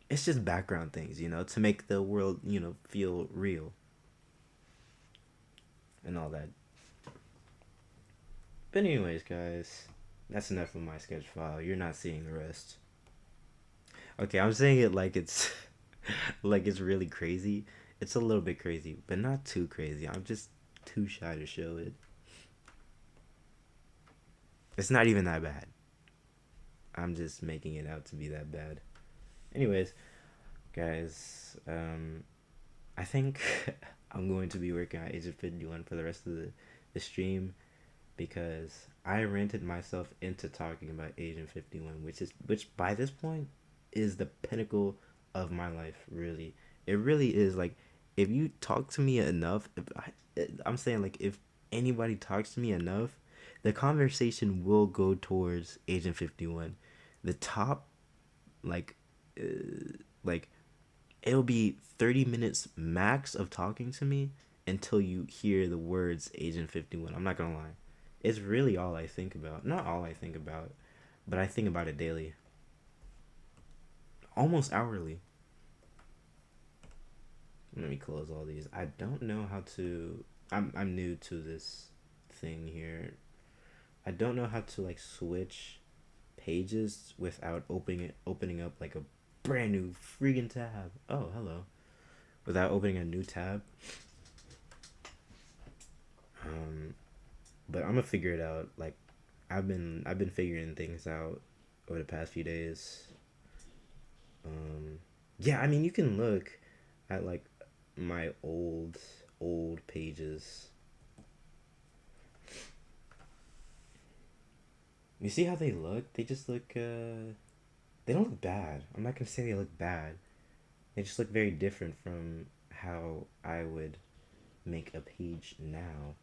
It's just background things, to make the world, feel real and all that. But anyways, guys, that's enough of my sketch file. You're not seeing the rest. Okay, I'm saying it like it's Like it's really crazy. It's a little bit crazy, but not too crazy. I'm just too shy to show it. It's not even that bad. I'm just making it out to be that bad. Anyways, guys, I think I'm going to be working on Agent 51 for the rest of the stream because I rented myself into talking about Agent 51, which by this point is the pinnacle of my life, really. It really is. Like, if you talk to me enough, I'm saying, like, if anybody talks to me enough, the conversation will go towards Agent 51. The top, like, like it'll be 30 minutes max of talking to me until you hear the words Agent 51. I'm not gonna lie. It's really all I think about. Not all I think about, but I think about it daily. Almost hourly. Let me close all these. I don't know how to. I'm new to this thing here. I don't know how to like switch pages without opening up like a brand new freaking tab. Oh, hello. Without opening a new tab. Um, but I'm gonna figure it out. Like, I've been figuring things out over the past few days. Um, yeah, I mean, you can look at like my old pages. You see how they look? They just look. They don't look bad. I'm not gonna say they look bad. They just look very different from how I would make a page now.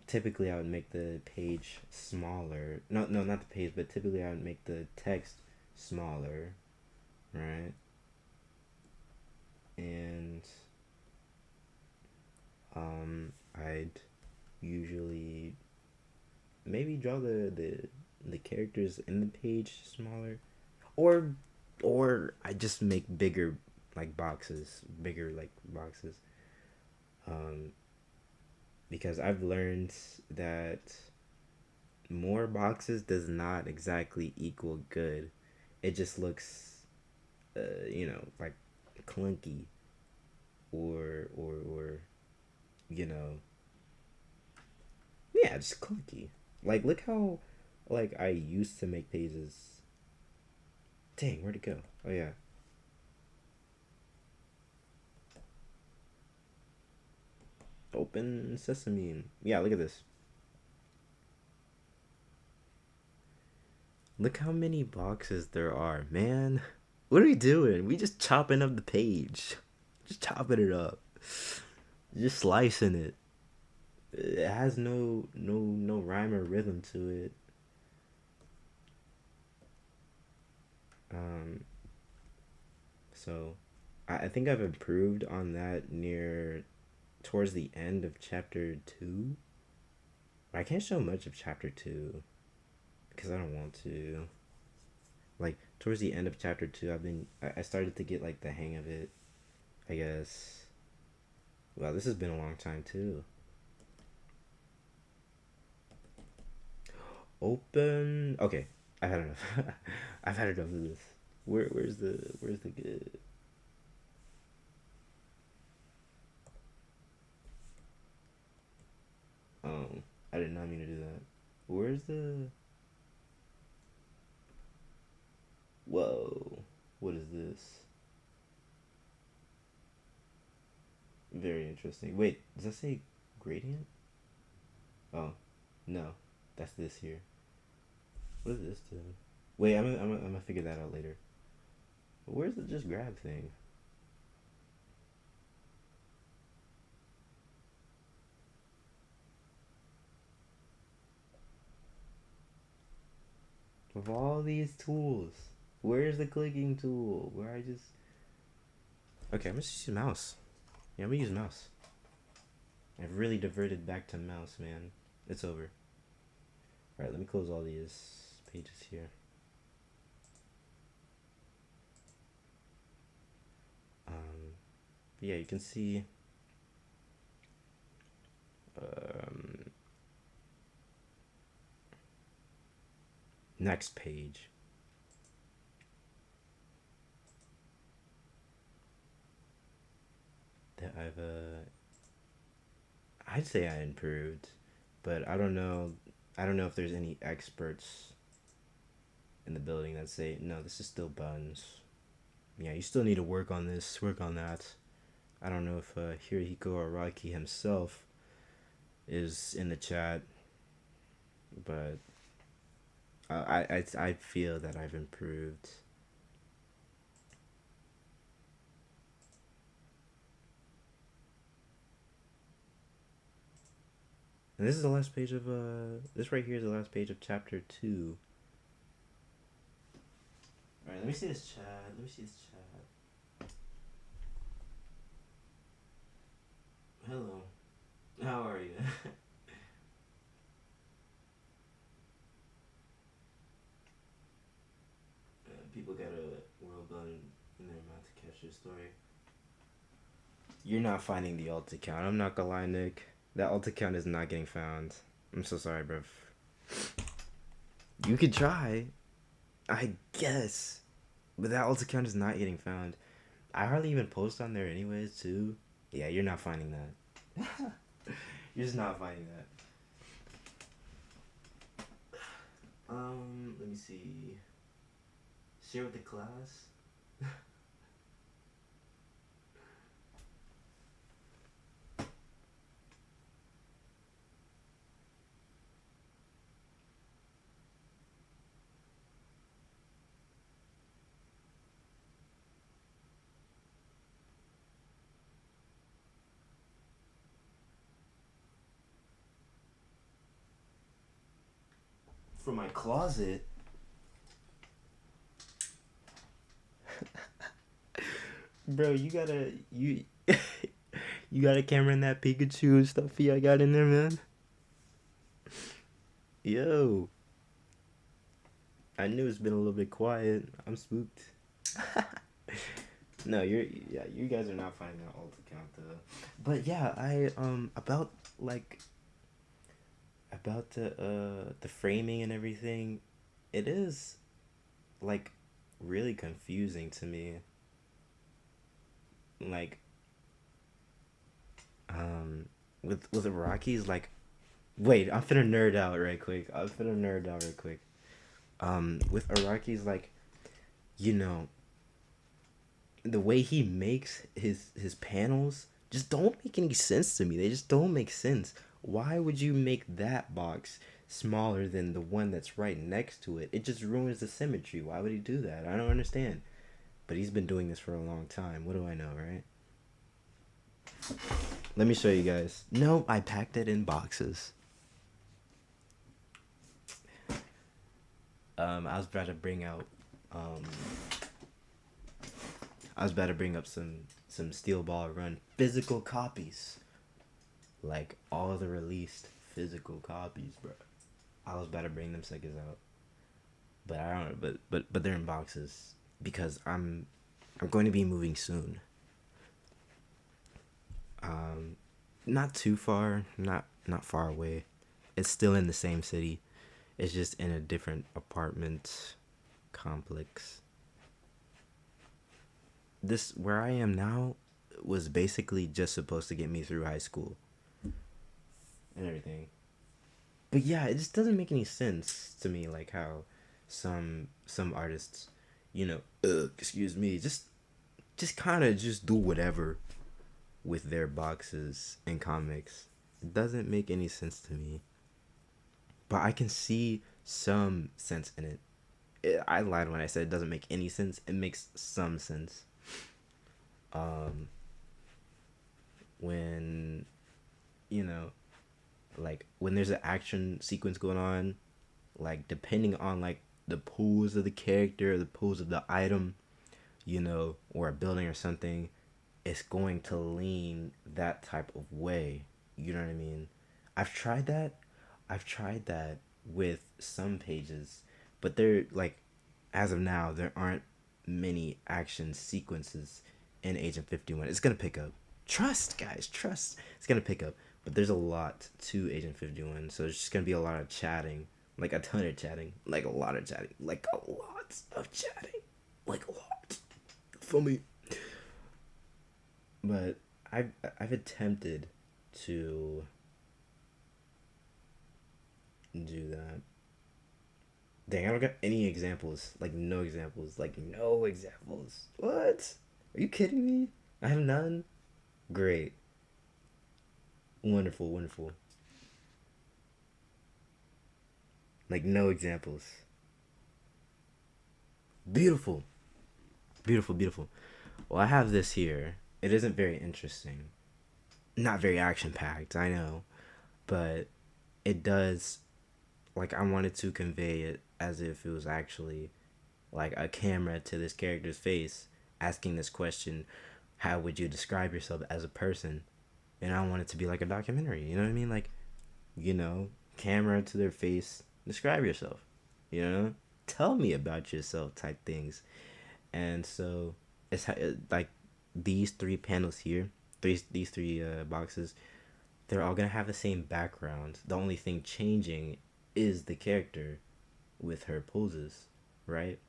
Typically, I would make the page smaller. No, no, not the page, but typically I would make the text smaller, right? And I'd usually maybe draw the characters in the page smaller, or I just make bigger like boxes, bigger like boxes. Um, because I've learned that more boxes does not exactly equal good. It just looks, like clunky, or you know, yeah, just clunky. Like look how, like I used to make pages. Dang, where'd it go? Oh yeah, open sesame. Yeah, look at this. Look how many boxes there are, man. What are we doing? We just chopping up the page. Just chopping it up. Just slicing it. It has no rhyme or rhythm to it. Um, so I think I've improved on that near towards the end of chapter two. I can't show much of chapter two because I don't want to. Like towards the end of chapter two, I started to get like the hang of it. I guess. Wow, this has been a long time too. Open. Okay, I've had enough. I've had enough of this. Where's the good? Oh, I did not mean to do that. Where's the? Whoa, what is this? Very interesting. Wait, does that say gradient? Oh, no, that's this here. What is this do? Wait, I'm gonna figure that out later. Where's the just grab thing? Of all these tools, where's the clicking tool? Where I just okay, I'm just use mouse. Yeah, I'm gonna use mouse. I've really diverted back to mouse, man. It's over. All right, let me close all these pages here. Yeah, you can see. Um, Next page. I've I'd say I improved, but I don't know. I don't know if there's any experts in the building that say no. This is still buns. Yeah, you still need to work on this, work on that. I don't know if Hirohiko Araki himself is in the chat, but I feel that I've improved. And this is the last page of this right here is the last page of chapter 2. All right, let me see this chat. Let me see this chat. Hello. How are you? People got a world building in their mouth to catch your story. You're not finding the alt account. I'm not gonna lie, Nick. That alt account is not getting found. I'm so sorry, bruv. You could try, I guess, but that alt account is not getting found. I hardly even post on there anyways, too. Yeah, you're not finding that. You're just not finding that. Let me see. Share with the class. From my closet. Bro, you you got a camera in that Pikachu stuff I got in there, man. Yo, I knew it's been a little bit quiet. I'm spooked. No, you guys are not finding that alt account though. But yeah, I about like about the framing and everything, it is like really confusing to me. Like with the Rockies, like wait, I'm finna nerd out right quick. With Araki's, like, you know, the way he makes his panels just don't make any sense to me. They just don't make sense. Why would you make that box smaller than the one that's right next to it? It just ruins the symmetry. Why would he do that? I don't understand. But he's been doing this for a long time. What do I know, right? Let me show you guys. No, I packed it in boxes. I was about to bring out I was about to bring up some Steel Ball Run physical copies, like all the released physical copies, bro. I was about to bring them suckers out, but I don't know. But they're in boxes because I'm going to be moving soon. Not too far, not far away. It's still in the same city. It's just in a different apartment complex. This where I am now was basically just supposed to get me through high school and everything. But yeah, it just doesn't make any sense to me, like how some artists, excuse me, just kind of just do whatever with their boxes and comics. It doesn't make any sense to me. But I can see some sense in it. I lied when I said it doesn't make any sense. It makes some sense. When, like when there's an action sequence going on, like depending on like the pose of the character, the pose of the item, or a building or something, it's going to lean that type of way. You know what I mean? I've tried that. I've tried that with some pages, but they're like, as of now, there aren't many action sequences in Agent 51. It's gonna pick up. Trust, guys, trust. It's gonna pick up, but there's a lot to Agent 51, so it's just gonna be a lot of chatting, like a ton of chatting, like a lot of chatting, like a lot of chatting, like a lot for me. But I've attempted to do that. Dang, I don't got any examples. Like no examples. Like no examples. What? Are you kidding me? I have none. Great. Wonderful, wonderful. Like no examples. Beautiful. Beautiful, beautiful. Well, I have this here. It isn't very interesting. Not very action packed, I know. But it does, like, I wanted to convey it as if it was actually like a camera to this character's face asking this question: how would you describe yourself as a person? And I want it to be like a documentary, you know what I mean? Like, you know, camera to their face, describe yourself, you know, tell me about yourself type things. And so it's like these three panels here, these three boxes, they're all gonna have the same background. The only thing changing is the character with her poses, right?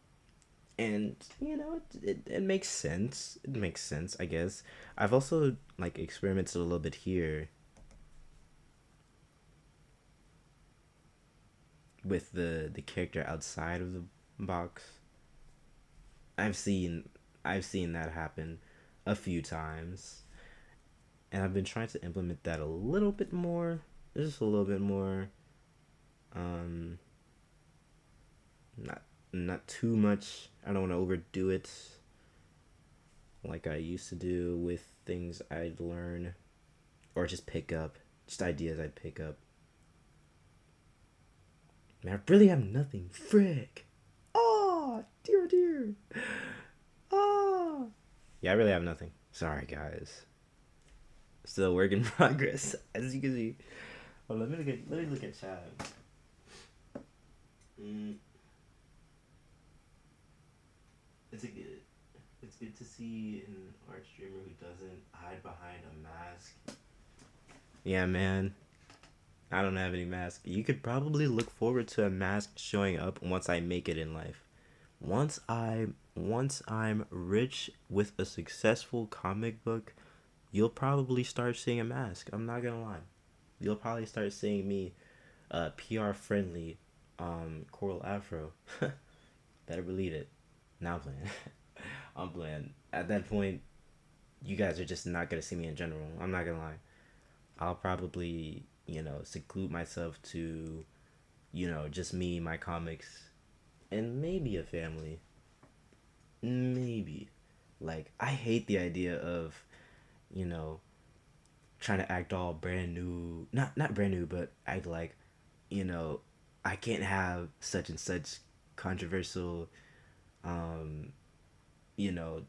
And you know, it makes sense. It makes sense, I guess. I've also like experimented a little bit here with the character outside of the box. I've seen I've seen that happen a few times, and I've been trying to implement that a little bit more, just a little bit more. Um, not not too much. I don't want to overdo it like I used to do with things I'd learn or just pick up, just ideas I'd pick up. Man, I really have nothing. Frick. Oh, dear, dear. Oh. Yeah, I really have nothing. Sorry, guys. Still work in progress, as you can see. Oh, let me look at chat. Mm, it's a good. It's good to see an art streamer who doesn't hide behind a mask. Yeah, man. I don't have any mask. You could probably look forward to a mask showing up once I make it in life. Once I'm rich with a successful comic book, you'll probably start seeing a mask. I'm not gonna lie. You'll probably start seeing me PR friendly coral afro. Better believe it. Now I'm playing. I'm playing. At that point, you guys are just not gonna see me in general. I'm not gonna lie. I'll probably, you know, seclude myself to, you know, just me, my comics, and maybe a family. Maybe. Like, I hate the idea of, you know, trying to act all brand new. Not brand new, but act like, you know, I can't have such and such controversial, um, you know,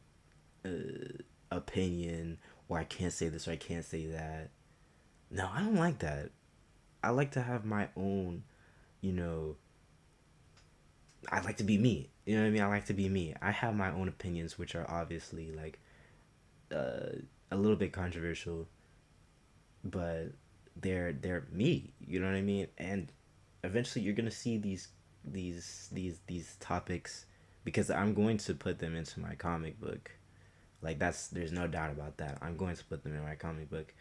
opinion, or I can't say this or I can't say that. No, I don't like that. I like to have my own, you know, I like to be me. You know what I mean? I like to be me. I have my own opinions, which are obviously like uh, a little bit controversial, but they're me. You know what I mean? And eventually, you're gonna see these topics because I'm going to put them into my comic book. Like that's there's no doubt about that. I'm going to put them in my comic book.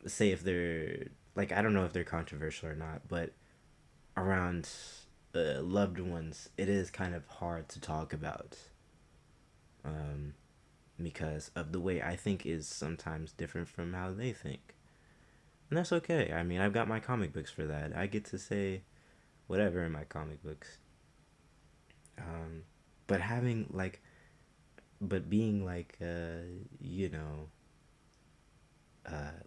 Say if they're like I don't know if they're controversial or not, but around loved ones, it is kind of hard to talk about um, because of the way I think is sometimes different from how they think. And that's okay. I mean, I've got my comic books for that. I get to say whatever in my comic books. Um, but having like, but being like, you know,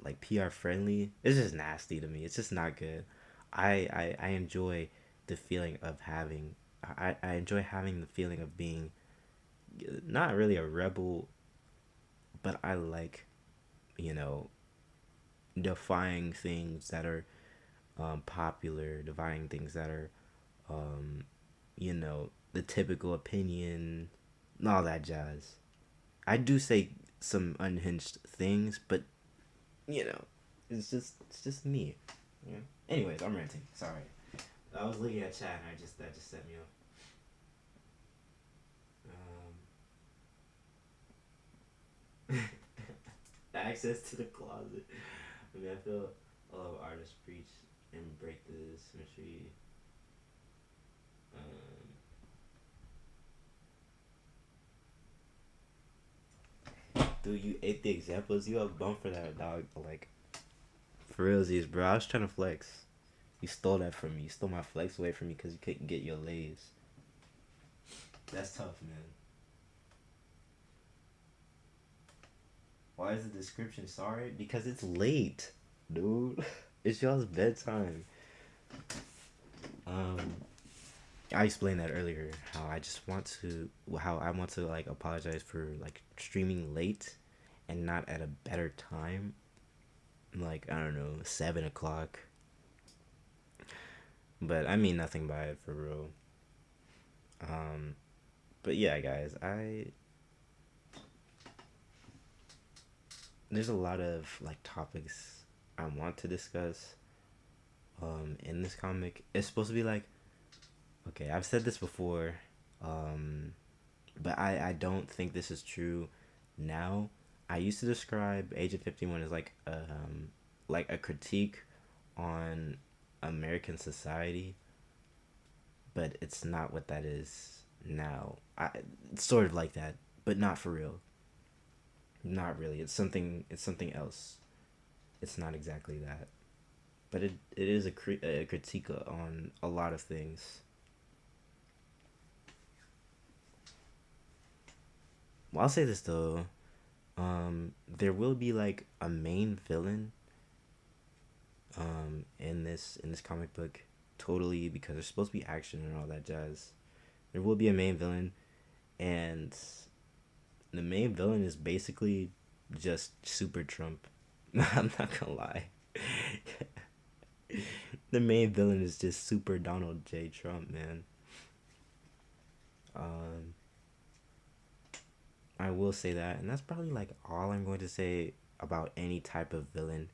like PR friendly, it's just nasty to me. It's just not good. I enjoy the feeling of having, I enjoy having the feeling of being not really a rebel, but I like, you know, defying things that are popular, defying things that are, um, you know, the typical opinion, and all that jazz. I do say some unhinged things, but you know, it's just me. Yeah. Anyways, I'm ranting. Sorry. I was looking at chat and that just set me off. access to the closet. I mean, I feel a lot of artists preach and break the symmetry. Dude, you ate the examples. You have bump for that, dog. Like, for realsies, bro. I was trying to flex. You stole that from me. You stole my flex away from me because you couldn't get your lays. That's tough, man. Why is the description sorry? Because it's late, dude. It's y'all's bedtime. Um, I explained that earlier. How I want to like apologize for like streaming late, and not at a better time. Like I don't know, 7 o'clock. But I mean nothing by it for real. Um, but yeah, guys, I there's a lot of like topics I want to discuss in this comic. It's supposed to be like okay, I've said this before, um but I don't think this is true now. I used to describe Age of 51 as like a critique on American society, but it's not what that is now. It's sort of like that, but not for real. Not really. It's something else. It's not exactly that. But it is a critique on a lot of things. Well, I'll say this though. There will be like a main villain in this comic book, totally, because there's supposed to be action and all that jazz. There will be a main villain, and the main villain is basically just Super Trump. I'm not gonna lie. The main villain is just Super Donald J. Trump, man. Um, I will say that, and that's probably like all I'm going to say about any type of villain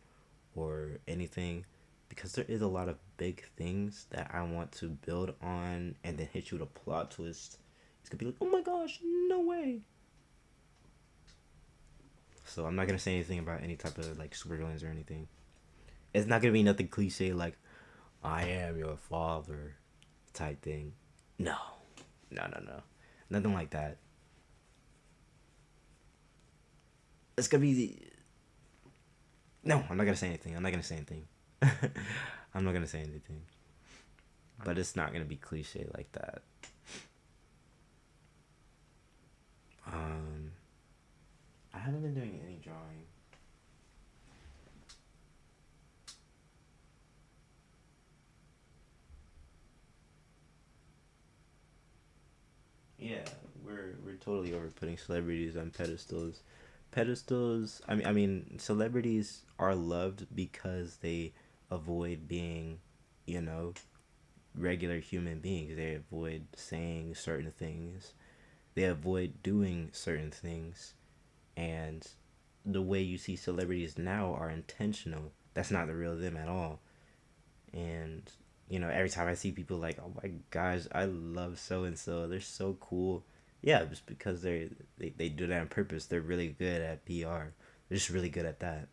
or anything, because there is a lot of big things that I want to build on and then hit you with a plot twist. It's gonna be like, oh my gosh, no way. So I'm not gonna say anything about any type of like super villains or anything. It's not gonna be nothing cliche like I am your father type thing. No. No, no, no. Nothing like that. It's gonna be no, I'm not gonna say anything. I'm not gonna say anything. I'm not gonna say anything. But it's not gonna be cliche like that. Um I haven't been doing any drawing. Yeah, we're totally over putting celebrities on pedestals. Pedestals. I mean, celebrities are loved because they avoid being, you know, regular human beings. They avoid saying certain things. They avoid doing certain things, and the way you see celebrities now are intentional. That's not the real them at all. And every time I see people like, oh my gosh, I love so and so, they're so cool. Yeah, just because they do that on purpose. They're really good at PR. They're just really good at that.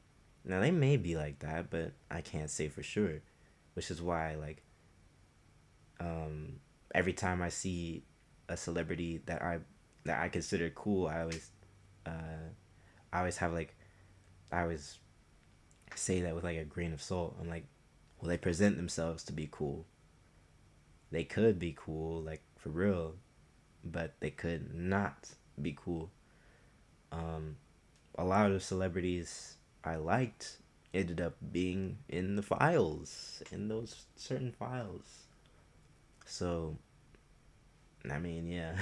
Now they may be like that, but I can't say for sure. Which is why like um every time I see a celebrity that I consider cool, uh I always have like I always say that with like a grain of salt. I'm like, well, they present themselves to be cool. They could be cool, like for real, but they could not be cool. Um, a lot of celebrities I liked ended up being in the files, in those certain files. So, I mean, yeah,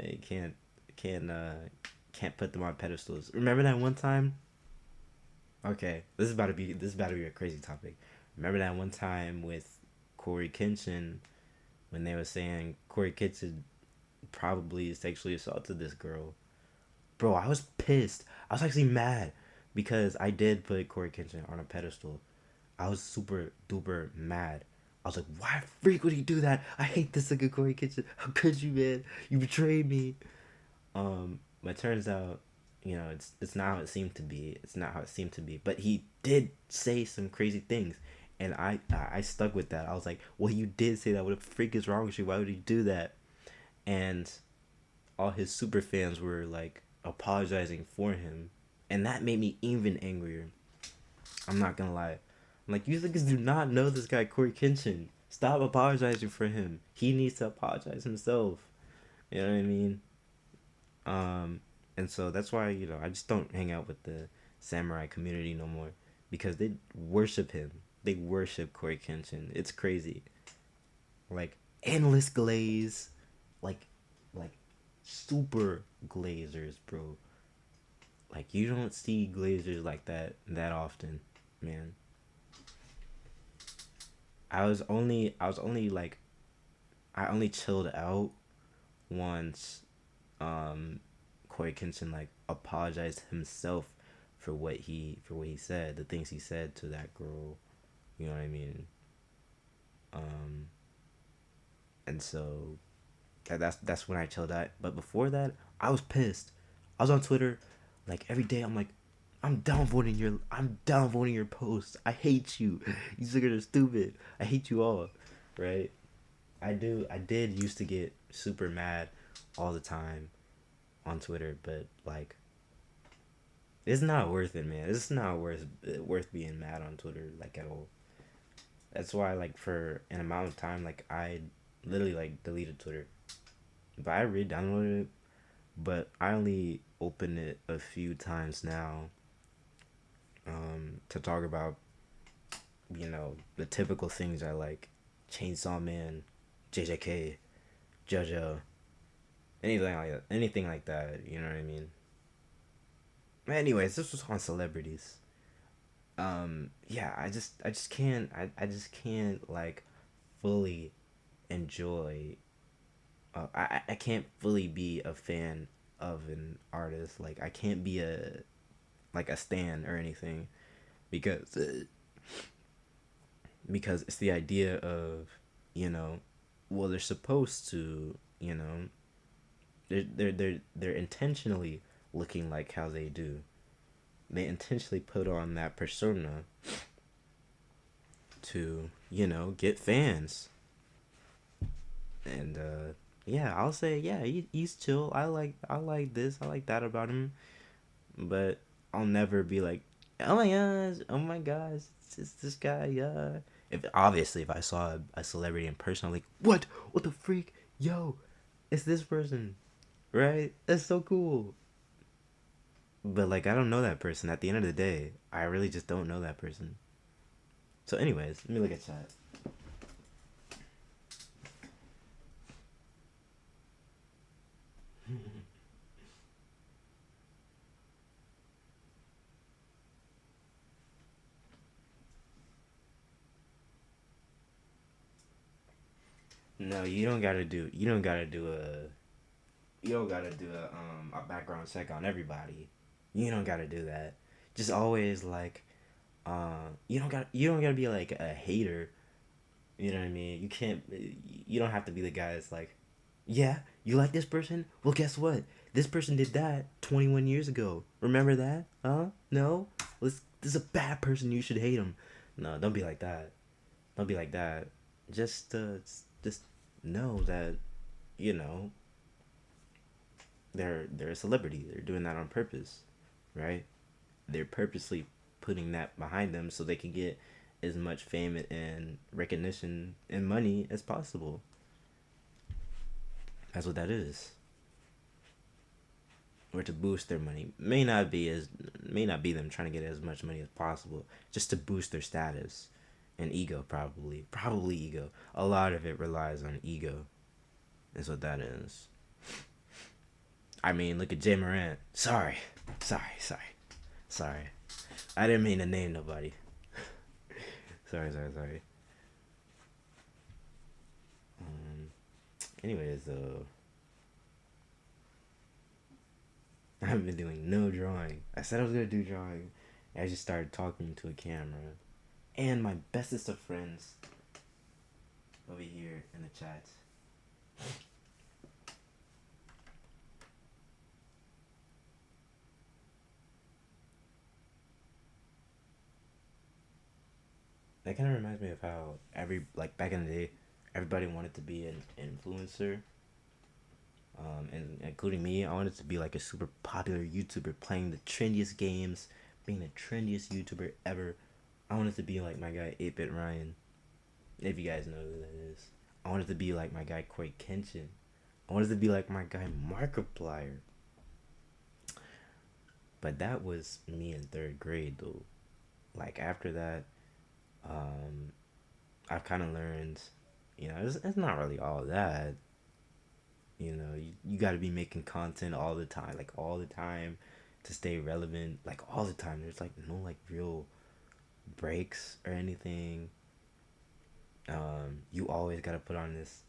you can't can't put them on pedestals. Remember that one time? Okay, this is about to be a crazy topic. Remember that one time with Corey Kenshin when they were saying Corey Kenshin probably sexually assaulted this girl. Bro, I was pissed. I was actually mad because I did put Corey Kenshin on a pedestal. I was super duper mad. I was like, why freak would he do that? I hate this nigga Corey Kenshin. How could you, man? You betrayed me. But turns out it's not how it seemed to be. It's not how it seemed to be. But he did say some crazy things, and I stuck with that. I was like, well, you did say that. What the freak is wrong with you? Why would you do that? And all his super fans were like apologizing for him, and that made me even angrier. I'm not gonna lie. I'm like, you niggas do not know this guy Corey Kenshin. Stop apologizing for him. He needs to apologize himself. You know what I mean? Um, and so that's why I just don't hang out with the samurai community no more because they worship him. They worship Corey Kenshin. It's crazy. Like endless glaze, like like super glazers, bro. Like you don't see glazers like that often, man. I was only like I only chilled out once Corey Kinson like apologized himself for what he said, the things he said to that girl. You know what I mean? Um and so that's when I chilled out. But before that, I was pissed. I was on Twitter like every day. I'm like, I'm downvoting your posts. I hate you. You niggas are stupid. I hate you all. Right? I did used to get super mad all the time on Twitter, but like it's not worth it, man. It's not worth being mad on Twitter like at all. That's why like for an amount of time like I literally like deleted Twitter. But I re-downloaded it, but I only open it a few times now to talk about the typical things I like: Chainsaw Man, JJK, JoJo, anything like that. You know what I mean? Anyways, this was on celebrities. Yeah, I just can't like fully enjoy. I can't fully be a fan of an artist. Like I can't be a stan or anything because it's the idea of you know well they're supposed to they're intentionally looking like how they do. They intentionally put on that persona to get fans. And yeah, I'll say yeah, he's chill. I like this, I like that about him, but I'll never be like, oh my gosh, it's this guy. Yeah, if I saw a celebrity in person, I'm like, what the freak, yo, it's this person, right? That's so cool. But like, I don't know that person. At the end of the day, I really just don't know that person. So, anyways, let me look at chat. No, you don't gotta do a background check on everybody. You don't gotta do that. Just always like you don't gotta be like a hater. You know what I mean? You don't have to be the guy that's like, yeah, you like this person? Well, guess what? This person did that 21 years ago. Remember that? Huh? No? This is a bad person. You should hate him. No, don't be like that. Don't be like that. Just know that you know they're a celebrity. They're doing that on purpose, right? They're purposely putting that behind them so they can get as much fame and recognition and money as possible. That's what that is. Or to boost their money. May not be them trying to get as much money as possible, just to boost their status and ego. Probably ego. A lot of it relies on ego. Is what that is. I mean, look at Jay Morant. Sorry. I didn't mean to name nobody. Sorry. Um, anyways, though, I haven't been doing no drawing. I said I was gonna do drawing. I just started talking to a camera. And my bestest of friends over here in the chat. that kind of reminds me of how every like back in the day, everybody wanted to be an influencer, and including me. I wanted to be like a super popular YouTuber playing the trendiest games, being the trendiest YouTuber ever. I wanted to be like my guy 8-Bit Ryan, if you guys know who that is. I wanted to be like my guy Koi Kenshin. I wanted to be like my guy Markiplier. But that was me in third grade though. Like after that, um, I've kind of learned, it's not really all that. You got to be making content all the time, like all the time, to stay relevant, like all the time. There's like no like real breaks or anything. You always got to put on this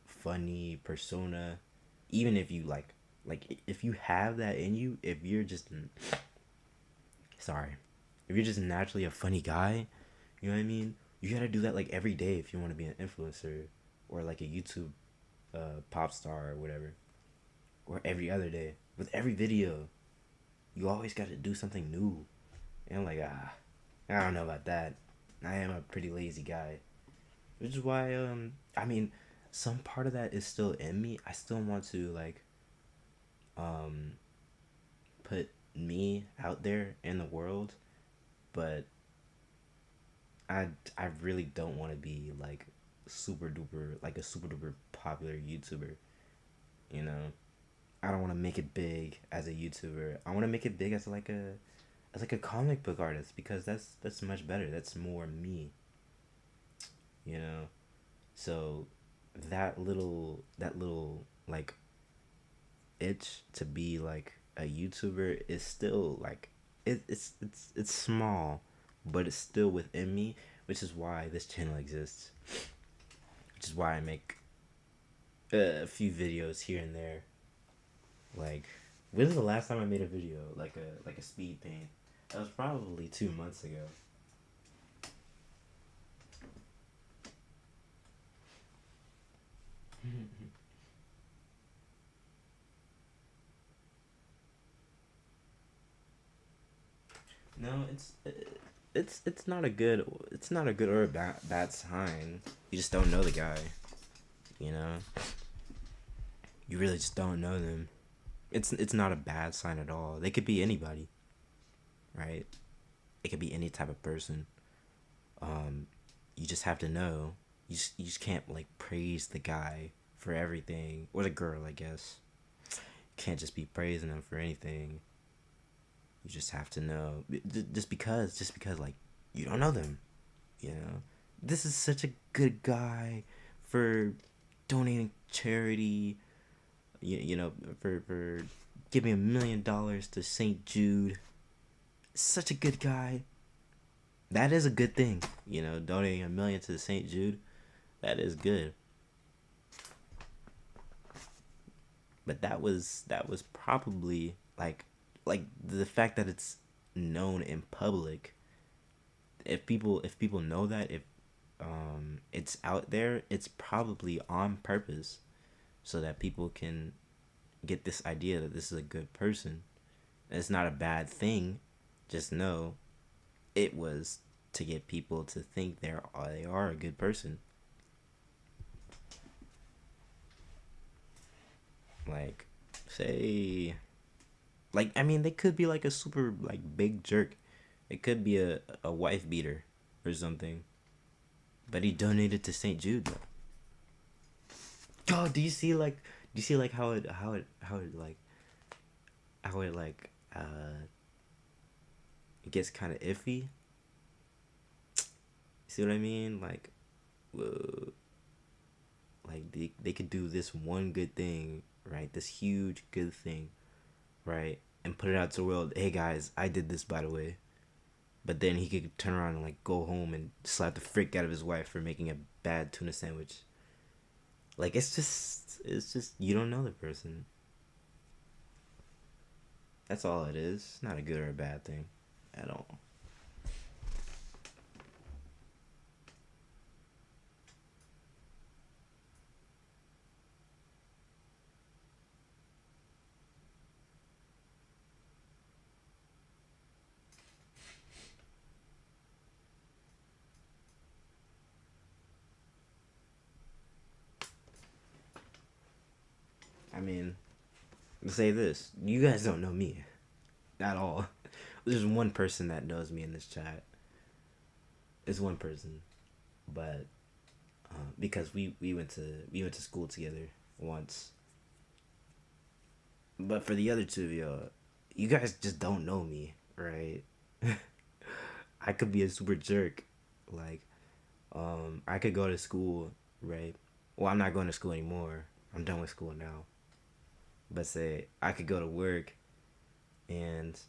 funny persona, even if you like if you have that in you, if you're just sorry, if you're just naturally a funny guy, you know what I mean? You gotta do that like every day if you want to be an influencer or like a YouTube pop star or whatever. Or every other day. With every video, you always gotta do something new. And I'm like, I don't know about that. I am a pretty lazy guy. Which is why, I mean, some part of that is still in me. I still want to, like, um, put me out there in the world, but I, I really don't want to be like super duper like a super duper popular YouTuber. You know, I don't want to make it big as a YouTuber. I want to make it big as like a comic book artist because that's much better. That's more me. You know, so that little like itch to be like a YouTuber is still like it's small, but it's still within me, which is why this channel exists. Which is why I make a few videos here and there. Like, when was the last time I made a video like a speed paint? That was probably 2 months ago. No, it's not a good or a bad sign. You just don't know the guy. You know, you really just don't know them. It's not a bad sign at all. They could be anybody, right? It could be any type of person. Um, you just have to know. You just can't like praise the guy for everything or the girl, I guess. Can't just be praising them for anything. You just have to know. Just because like you don't know them. You know, this is such a good guy for donating charity. For giving $1 million to St. Jude. Such a good guy. That is a good thing. Donating 1 million to St. Jude. That is good. But that was probably like the fact that it's known in public. If people know that, if it's out there, it's probably on purpose so that people can get this idea that this is a good person. And it's not a bad thing. Just know it was to get people to think they are a good person. Like, say, like I mean, they could be like a super like big jerk. It could be a wife beater or something. But he donated to St. Jude though. God, do you see like how it it gets kind of iffy. See what I mean? Like, whoa, like they could do this one good thing, right? This huge good thing, right? And put it out to the world. Hey guys, I did this by the way. But then he could turn around and like go home and slap the frick out of his wife for making a bad tuna sandwich. Like it's just you don't know the person. That's all it is. It's not a good or a bad thing at all. say this: you guys don't know me at all. There's one person that knows me in this chat. It's one person, but because we went to school together once. But for the other two of y'all, you guys just don't know me, right? I could be a super jerk. Like, I could go to school, right? Well, I'm not going to school anymore. I'm done with school now. But say I could go to work and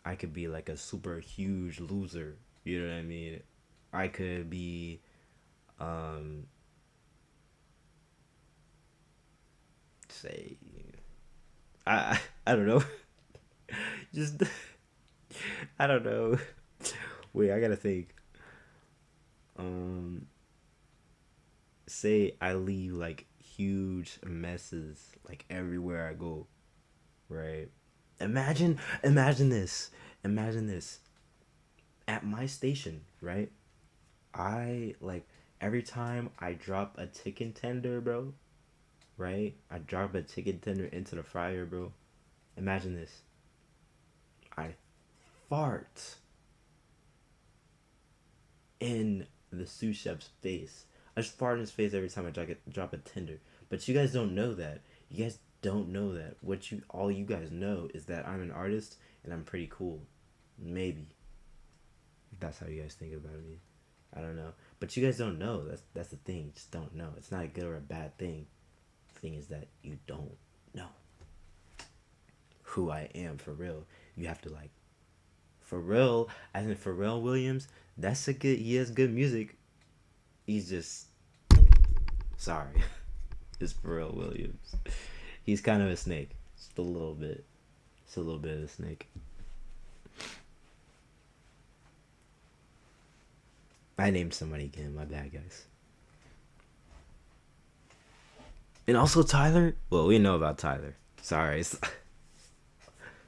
I could be like a super huge loser. You know what I mean? I could be um say I don't know. Just I don't know. Wait, I gotta think. Um Say I leave like huge messes like everywhere I go, right? Imagine this. Imagine this. At my station, right? I like every time I drop a chicken tender, bro, right? I drop a chicken tender into the fryer, bro. Imagine this. I fart in the sous chef's face. I just fart in his face every time I drop a tender. But you guys don't know that. You guys don't know that. What you all you guys know is that I'm an artist and I'm pretty cool. Maybe that's how you guys think about me. I don't know. But you guys don't know. That's the thing. You just don't know. It's not a good or a bad thing. The thing is that you don't know who I am for real. You have to like Pharrell, as in Pharrell Williams. That's a good. He has good music. He's just sorry. It's Pharrell Williams. He's kind of a snake. Just a little bit. Just a little bit of a snake. I named somebody again. My bad, guys. And also Tyler. Well, we know about Tyler. Sorry.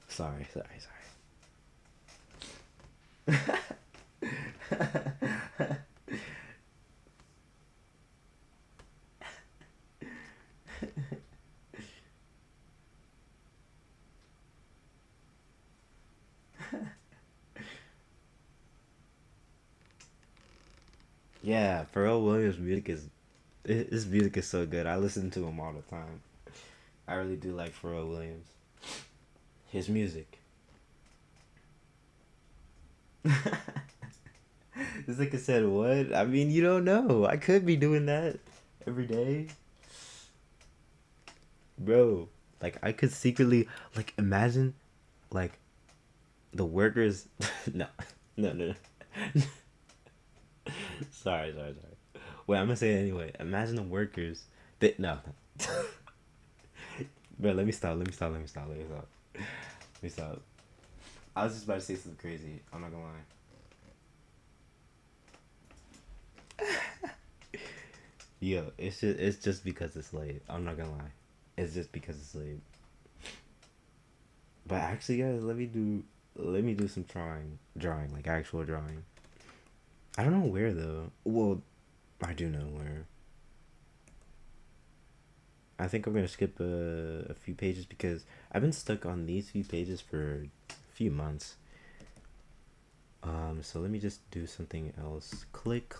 Sorry. Yeah, Pharrell Williams' music is his music is so good. I listen to him all the time. I really do like Pharrell Williams. His music. This nigga said what? I mean, you don't know. I could be doing that every day, bro. Like I could secretly like imagine like the workers. No, no. Sorry. Wait, I'm gonna say it anyway. Imagine the workers. That no. Bro, let me stop. I was just about to say something crazy. I'm not gonna lie. Yo, it's just because it's late. I'm not gonna lie. It's just because it's late. But actually, guys, let me do some drawing, like actual drawing. I don't know where though. Well, I do know where. I think I'm gonna skip a few pages because I've been stuck on these few pages for a few months. So let me just do something else. Click.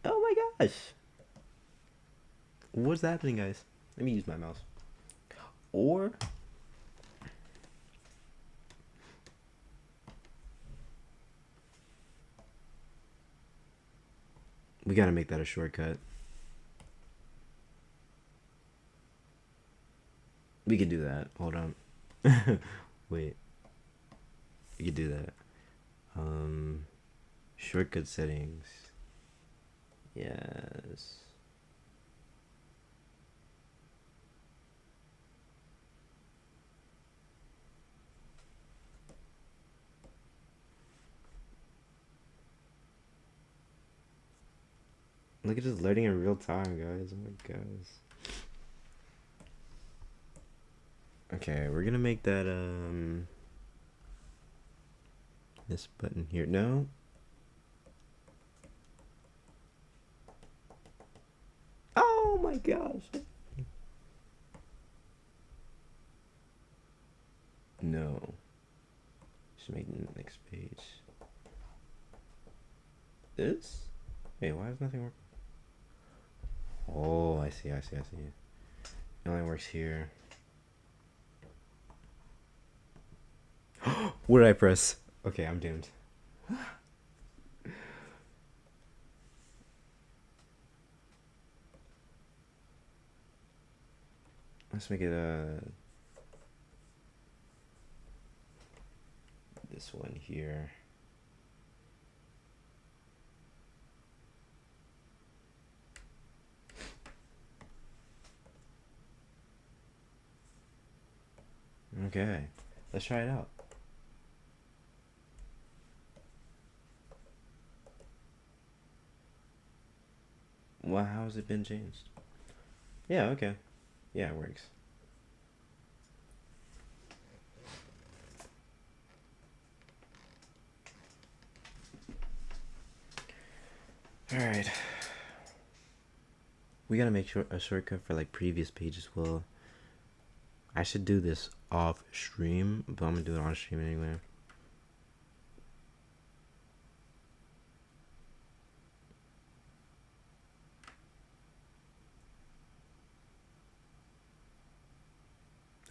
Oh my gosh. What's happening, guys? Let me use my mouse. Or we gotta make that a shortcut. We could do that. Hold on. Wait. We could do that. Shortcut settings. Yes. Look at this learning in real time, guys. Oh my gosh. Okay, we're gonna make that this button here. No. Oh my gosh. No. Just make the next page. This? Wait, why is nothing working? Oh, I see. It only works here. What did I press? Okay, I'm doomed. Let's make it this one here. Okay, let's try it out. Well, how has it been changed? Yeah, okay. Yeah, it works. Alright. We gotta make sure a shortcut for like previous page as well. I should do this off stream, but I'm gonna do it on stream anyway.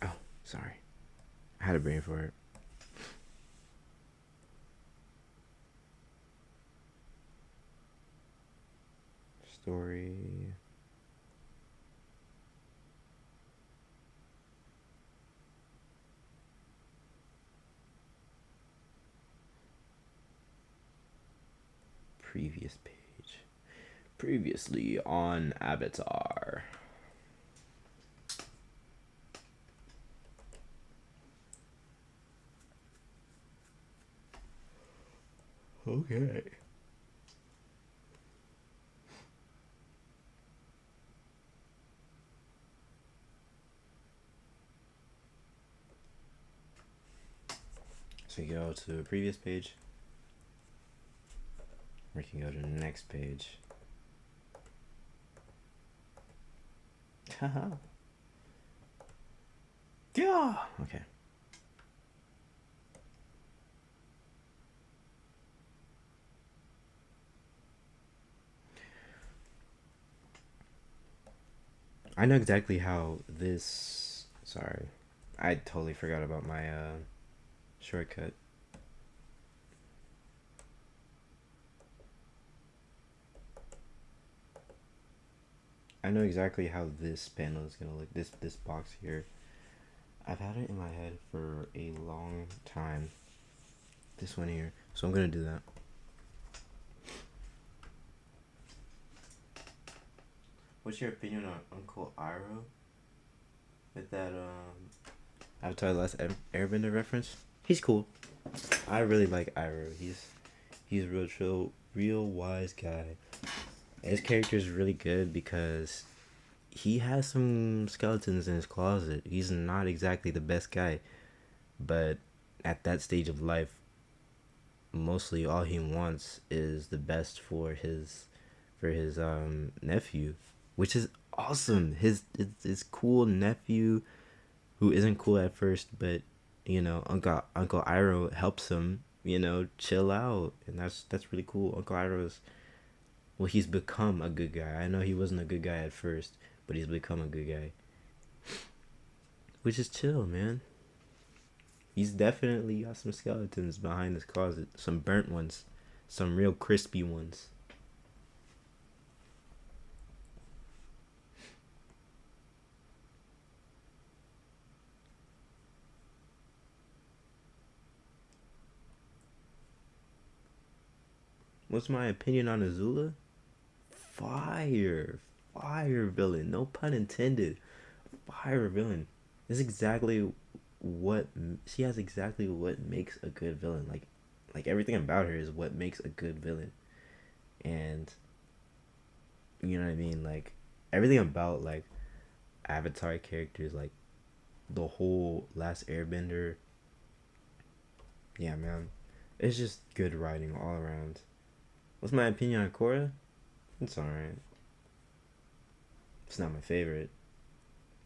Oh, sorry. I had a brain for it. Story. Previous page. Previously on Avatar. Okay. So you go to the previous page. We can go to the next page. Haha. Yeah. Okay. I know exactly how this. Sorry, I totally forgot about my shortcut. I know exactly how this panel is gonna look. This box here. I've had it in my head for a long time. This one here. So I'm gonna do that. What's your opinion on Uncle Iroh? With that Avatar: The Last Airbender reference? He's cool. I really like Iroh. He's real chill, real wise guy. His character is really good because he has some skeletons in his closet. He's not exactly the best guy, but at that stage of life, mostly all he wants is the best for his nephew, which is awesome. His cool nephew, who isn't cool at first, but you know, Uncle Iroh helps him, you know, chill out, and that's really cool. Uncle Iroh's, well, he's become a good guy. I know he wasn't a good guy at first, but he's become a good guy, which is chill, man. He's definitely got some skeletons behind his closet, some burnt ones, some real crispy ones. What's my opinion on Azula? Fire, fire villain. No pun intended. Fire villain. This is exactly what she has. Exactly what makes a good villain. Like everything about her is what makes a good villain. And you know what I mean. Like everything about like Avatar characters, like the whole Last Airbender. Yeah, man. It's just good writing all around. What's my opinion on Korra? It's alright. It's not my favorite.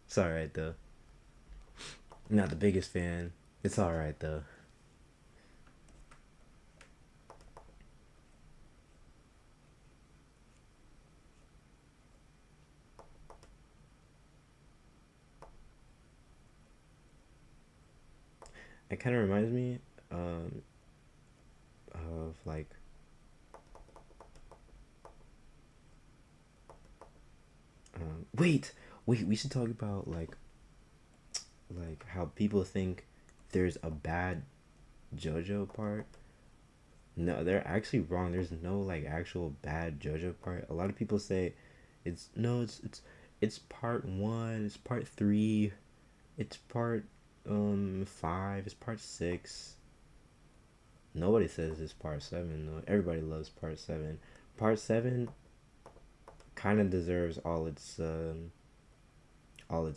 It's alright though. I'm not the biggest fan. It's all right though. It kind of reminds me um, of like wait, we should talk about like how people think there's a bad JoJo part. No, they're actually wrong. There's no like actual bad JoJo part. A lot of people say it's no, it's part 1, it's part 3, it's part 5, it's part 6. Nobody says it's part 7 though. Everybody loves part 7. Part 7 kind of deserves all its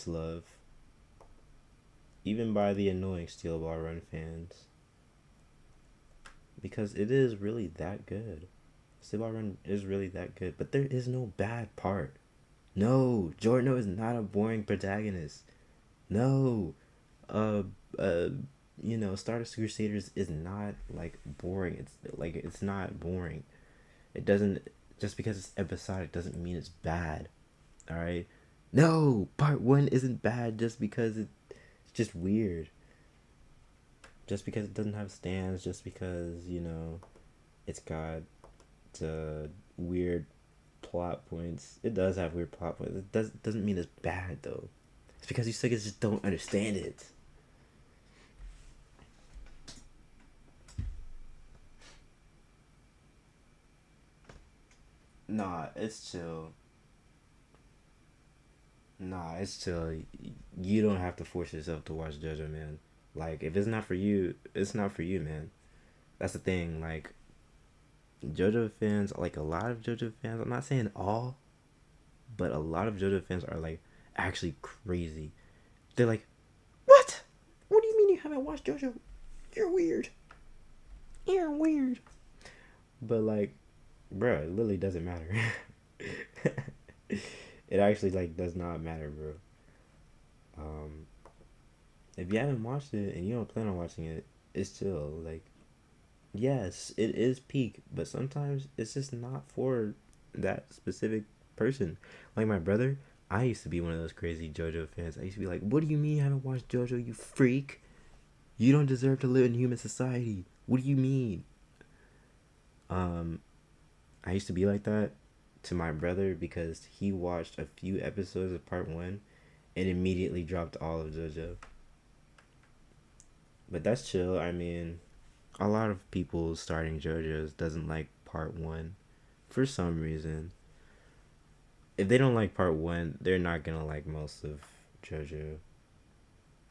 love, even by the annoying Steel Ball Run fans, because it is really that good. Steel Ball Run is really that good, but there is no bad part. No, Giorno is not a boring protagonist. No, uh, uh, Stardust Crusaders is not like boring. It's not boring. It doesn't just because it's episodic doesn't mean it's bad. All right. No, part 1 isn't bad just because it's just weird. Just because it doesn't have stands, just because, it's got weird plot points. It does have weird plot points. Doesn't mean it's bad though. It's because you suckers just don't understand it. Nah, it's chill. Nah, it's chill. You don't have to force yourself to watch JoJo, man. Like, if it's not for you, it's not for you, man. That's the thing. Like, JoJo fans, like a lot of JoJo fans, I'm not saying all, but a lot of JoJo fans are like actually crazy. They're like, what? What do you mean you haven't watched JoJo? You're weird. You're weird. But like, bro, it literally doesn't matter. It actually like does not matter, bro. Um, if you haven't watched it and you don't plan on watching it, it's still like, yes, it is peak, but sometimes it's just not for that specific person. Like my brother, I used to be one of those crazy JoJo fans. I used to be like, "What do you mean you haven't watched JoJo? You freak! You don't deserve to live in human society. What do you mean?" Um, I used to be like that to my brother because he watched a few episodes of part 1 and immediately dropped all of JoJo. But that's chill. I mean, a lot of people starting JoJo's doesn't like part 1 for some reason. If they don't like part 1, they're not gonna like most of JoJo.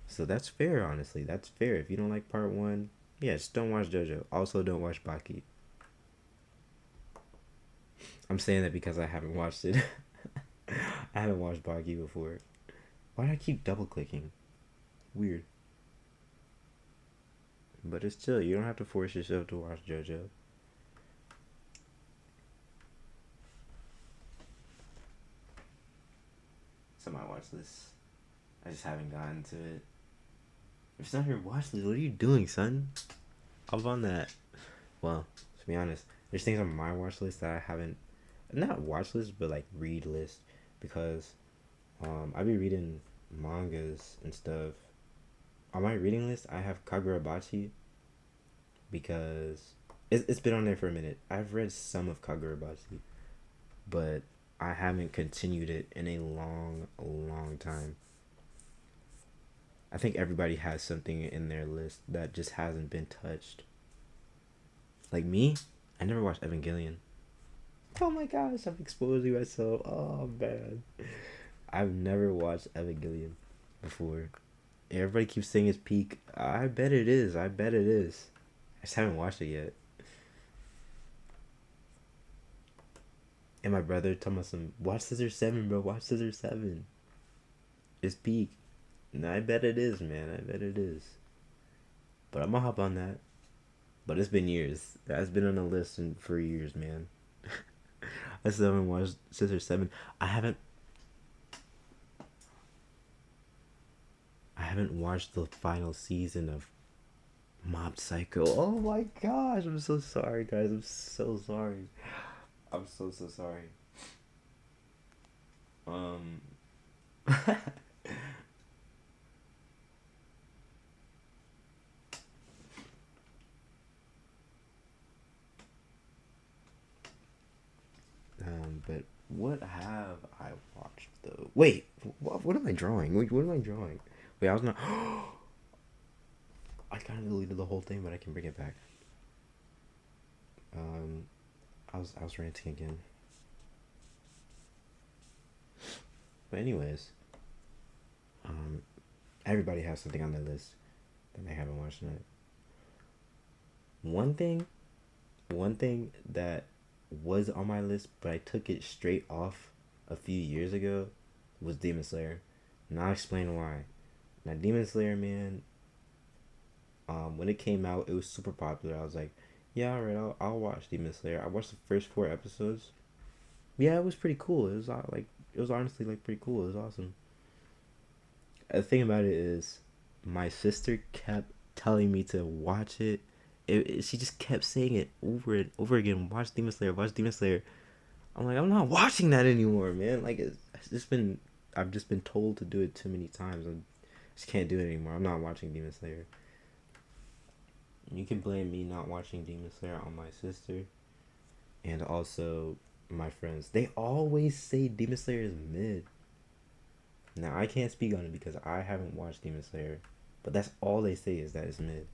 So that's fair, honestly. That's fair. If you don't like part 1, yeah, just don't watch JoJo. Also, don't watch Baki. I'm saying that because I haven't watched it. I haven't watched Baki before. Why do I keep double clicking? Weird. But it's chill. You don't have to force yourself to watch JoJo. It's on my watch list. I just haven't gotten to it. If it's not your watch list, what are you doing, son? I was on that. Well, to be honest, there's things on my watch list that I haven't, not watch list, but like read list, because I be reading mangas and stuff. On my reading list, I have Kagurabachi because it's been on there for a minute. I've read some of Kagurabachi, but I haven't continued it in a long time. I think everybody has something in their list that just hasn't been touched. Like me, I never watched Evangelion. Oh my gosh, I'm exposing myself. Oh man. I've never watched Evangelion before. Everybody keeps saying it's peak. I bet it is. I bet it is. I just haven't watched it yet. And my brother told me some, watch Scissor 7, bro. Watch Scissor 7. It's peak. And I bet it is, man. I bet it is. But I'm gonna hop on that. But it's been years. That's been on the list for years, man. I still haven't watched Scissor 7. I haven't watched the final season of Mob Psycho. Oh my gosh, I'm so sorry, guys. I'm so sorry. I'm so sorry. Um, but what have I watched though? Wait, what am I drawing? Wait, what am I drawing? Wait, I was not. I kind of deleted the whole thing, but I can bring it back. Um, I was ranting again. But anyways, um, everybody has something on their list that they haven't watched tonight. One thing, one thing that was on my list, but I took it straight off a few years ago, was Demon Slayer. And I'll explain why. Now, Demon Slayer, man, when it came out, it was super popular. I was like, yeah, alright, I'll watch Demon Slayer. I watched the first 4 episodes. Yeah, it was pretty cool. It was like, it was honestly like pretty cool. It was awesome. The thing about it is, my sister kept telling me to watch it. She just kept saying it over and over again. Watch Demon Slayer. Watch Demon Slayer. I'm like, I'm not watching that anymore, man. Like, it's just been, I've just been told to do it too many times. I just can't do it anymore. I'm not watching Demon Slayer. You can blame me not watching Demon Slayer on my sister and also my friends. They always say Demon Slayer is mid. Now I can't speak on it because I haven't watched Demon Slayer, but that's all they say is that it's mid.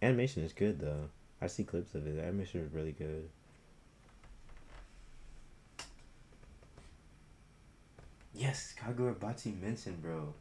Animation is good though. I see clips of it. The animation is really good. Yes, Kagura Bachi mentioned, bro.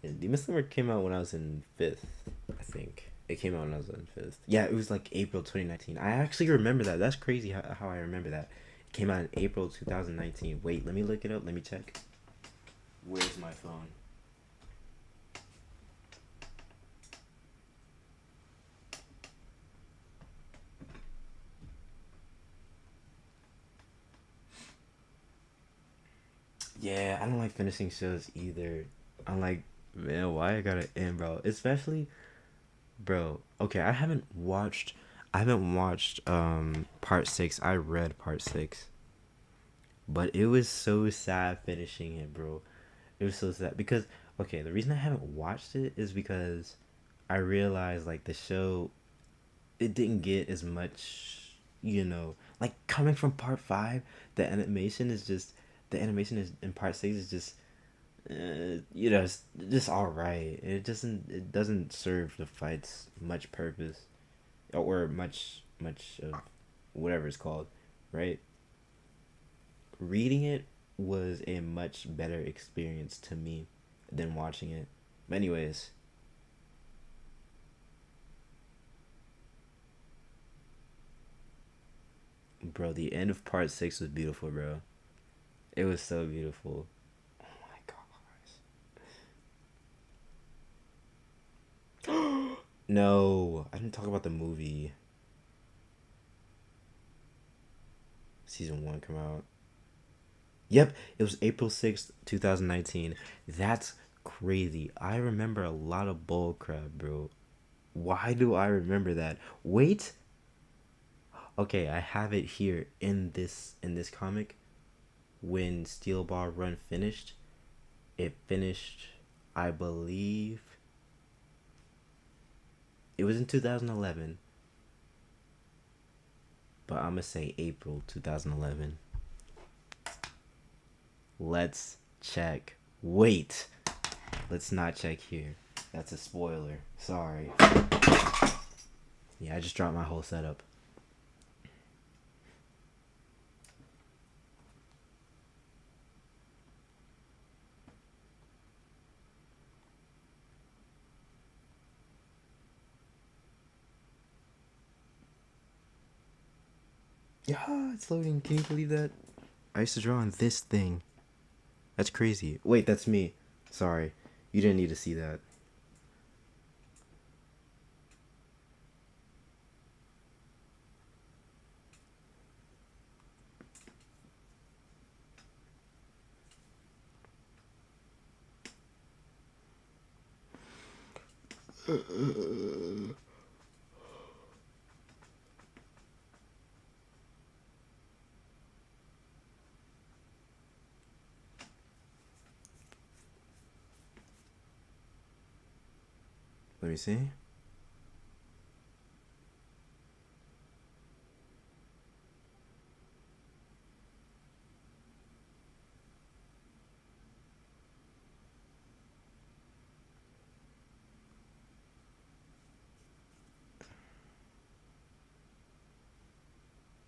Yeah, Demon Slayer came out when I was in fifth, I think. It came out when I was in fifth. Yeah, it was like April 2019. I actually remember that. That's crazy how I remember that. It came out in April 2019. Wait, let me look it up. Let me check. Where's my phone? Yeah, I don't like finishing shows either. I'm like, man, why I gotta end, bro? Especially, bro. Okay, I haven't watched part six. I read part six, but it was so sad finishing it, bro. It was so sad because okay, the reason I haven't watched it is because I realized like the show it didn't get as much, like coming from part five, the animation is in part six is just it's just all right. It doesn't serve the fights much purpose or much of whatever it's called, right? Reading it was a much better experience to me than watching it. But anyways, bro, the end of part six was beautiful, bro. It was so beautiful. Oh my gosh. No, I didn't talk about the movie. Season one come out. Yep, it was April 6th, 2019. That's crazy. I remember a lot of bull crap, bro. Why do I remember that? Wait. Okay, I have it here in this comic. When Steel Ball Run finished, it finished, I believe, it was in 2011, but I'm gonna say April 2011. Let's check. Wait, let's not check here. That's a spoiler. Sorry. Yeah, I just dropped my whole setup. Yeah, it's loading. Can you believe that? I used to draw on this thing. That's crazy. Wait, that's me. Sorry. You didn't need to see that. Let me see.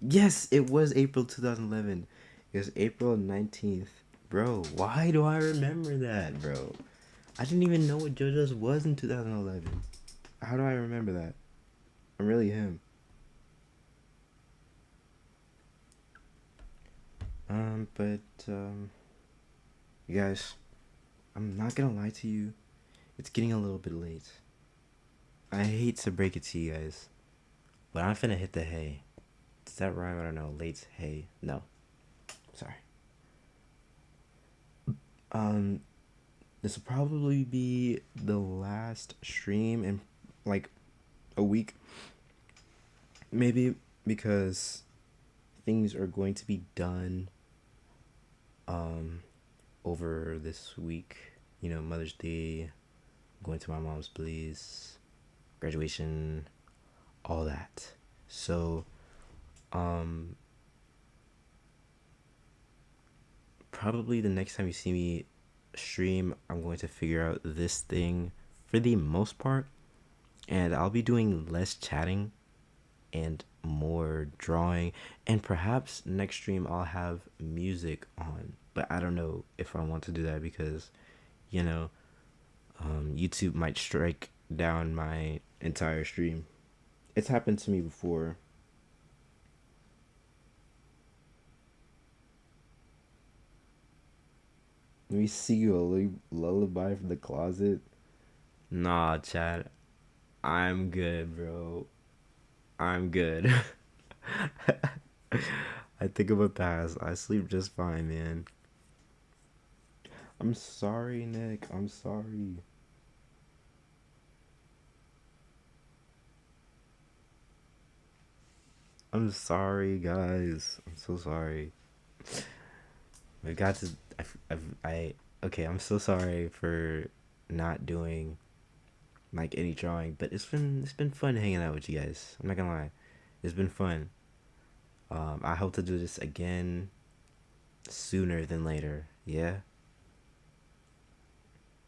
Yes, it was April 2011. It was April 19th. Bro, why do I remember that, bro? I didn't even know what JoJo's was in 2011. How do I remember that? I'm really him. But you guys, I'm not gonna lie to you. It's getting a little bit late. I hate to break it to you guys, but I'm finna hit the hay. Is that right? I don't know. Late hay. No. Sorry. Um, this will probably be the last stream in like a week. Maybe because things are going to be done over this week. You know, Mother's Day, going to my mom's place, graduation, all that. So, probably the next time you see me stream, I'm going to figure out this thing for the most part, and I'll be doing less chatting and more drawing, and perhaps next stream I'll have music on, but I don't know if I want to do that because, you know, YouTube might strike down my entire stream. It's happened to me before. Let me see you a lullaby from the closet. Nah, Chad, I'm good, bro. I'm good. I think of a past. I sleep just fine, man. I'm sorry, Nick. I'm sorry. I'm sorry, guys. I'm so sorry. We got to. Okay, I'm so sorry for not doing like any drawing, but it's been fun hanging out with you guys. I'm not gonna lie, it's been fun. I hope to do this again sooner than later. Yeah.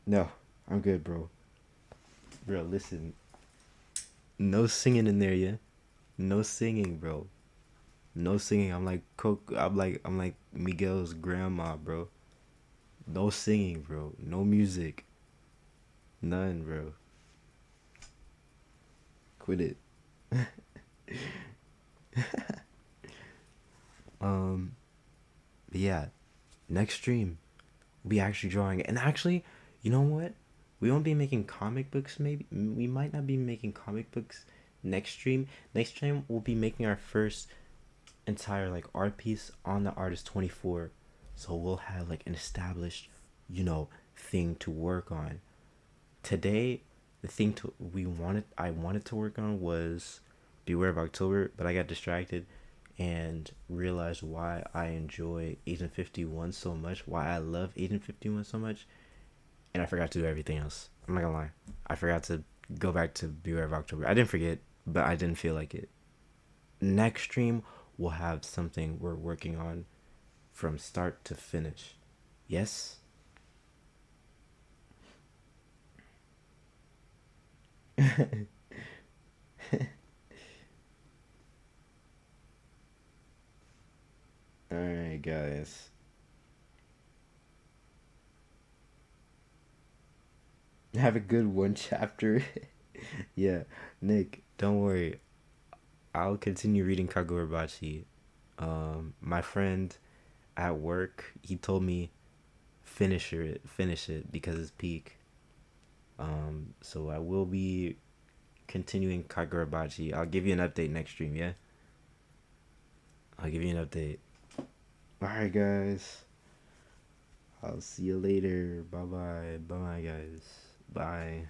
No, I'm good, bro. Bro, listen. No singing in there, yeah. No singing, bro. No singing. I'm like Miguel's grandma, bro. No singing, bro. No music. None, bro. Quit it. Um, but yeah, next stream, we'll be actually drawing. And actually, you know what? We won't be making comic books. Maybe we might not be making comic books next stream. Next stream, we'll be making our first entire like art piece on the artist 24. So we'll have like an established, you know, thing to work on. Today, the thing to we wanted I wanted to work on was Beware of October, but I got distracted and realized why I enjoy Agent 51 so much, why I love Agent 51 so much, and I forgot to do everything else. I'm not gonna lie. I forgot to go back to Beware of October. I didn't forget, but I didn't feel like it. Next stream, we'll have something we're working on from start to finish. Yes? Alright, guys. Have a good one chapter. Yeah, Nick, don't worry. I'll continue reading Kagurabachi. My friend at work, he told me finish it because it's peak. So I will be continuing Kagurabachi. I'll give you an update next stream, yeah? I'll give you an update. Alright, guys. I'll see you later. Bye bye. Bye bye, guys. Bye.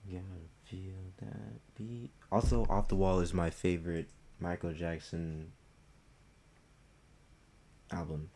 Gotta feel that beat. Also, Off the Wall is my favorite Michael Jackson album.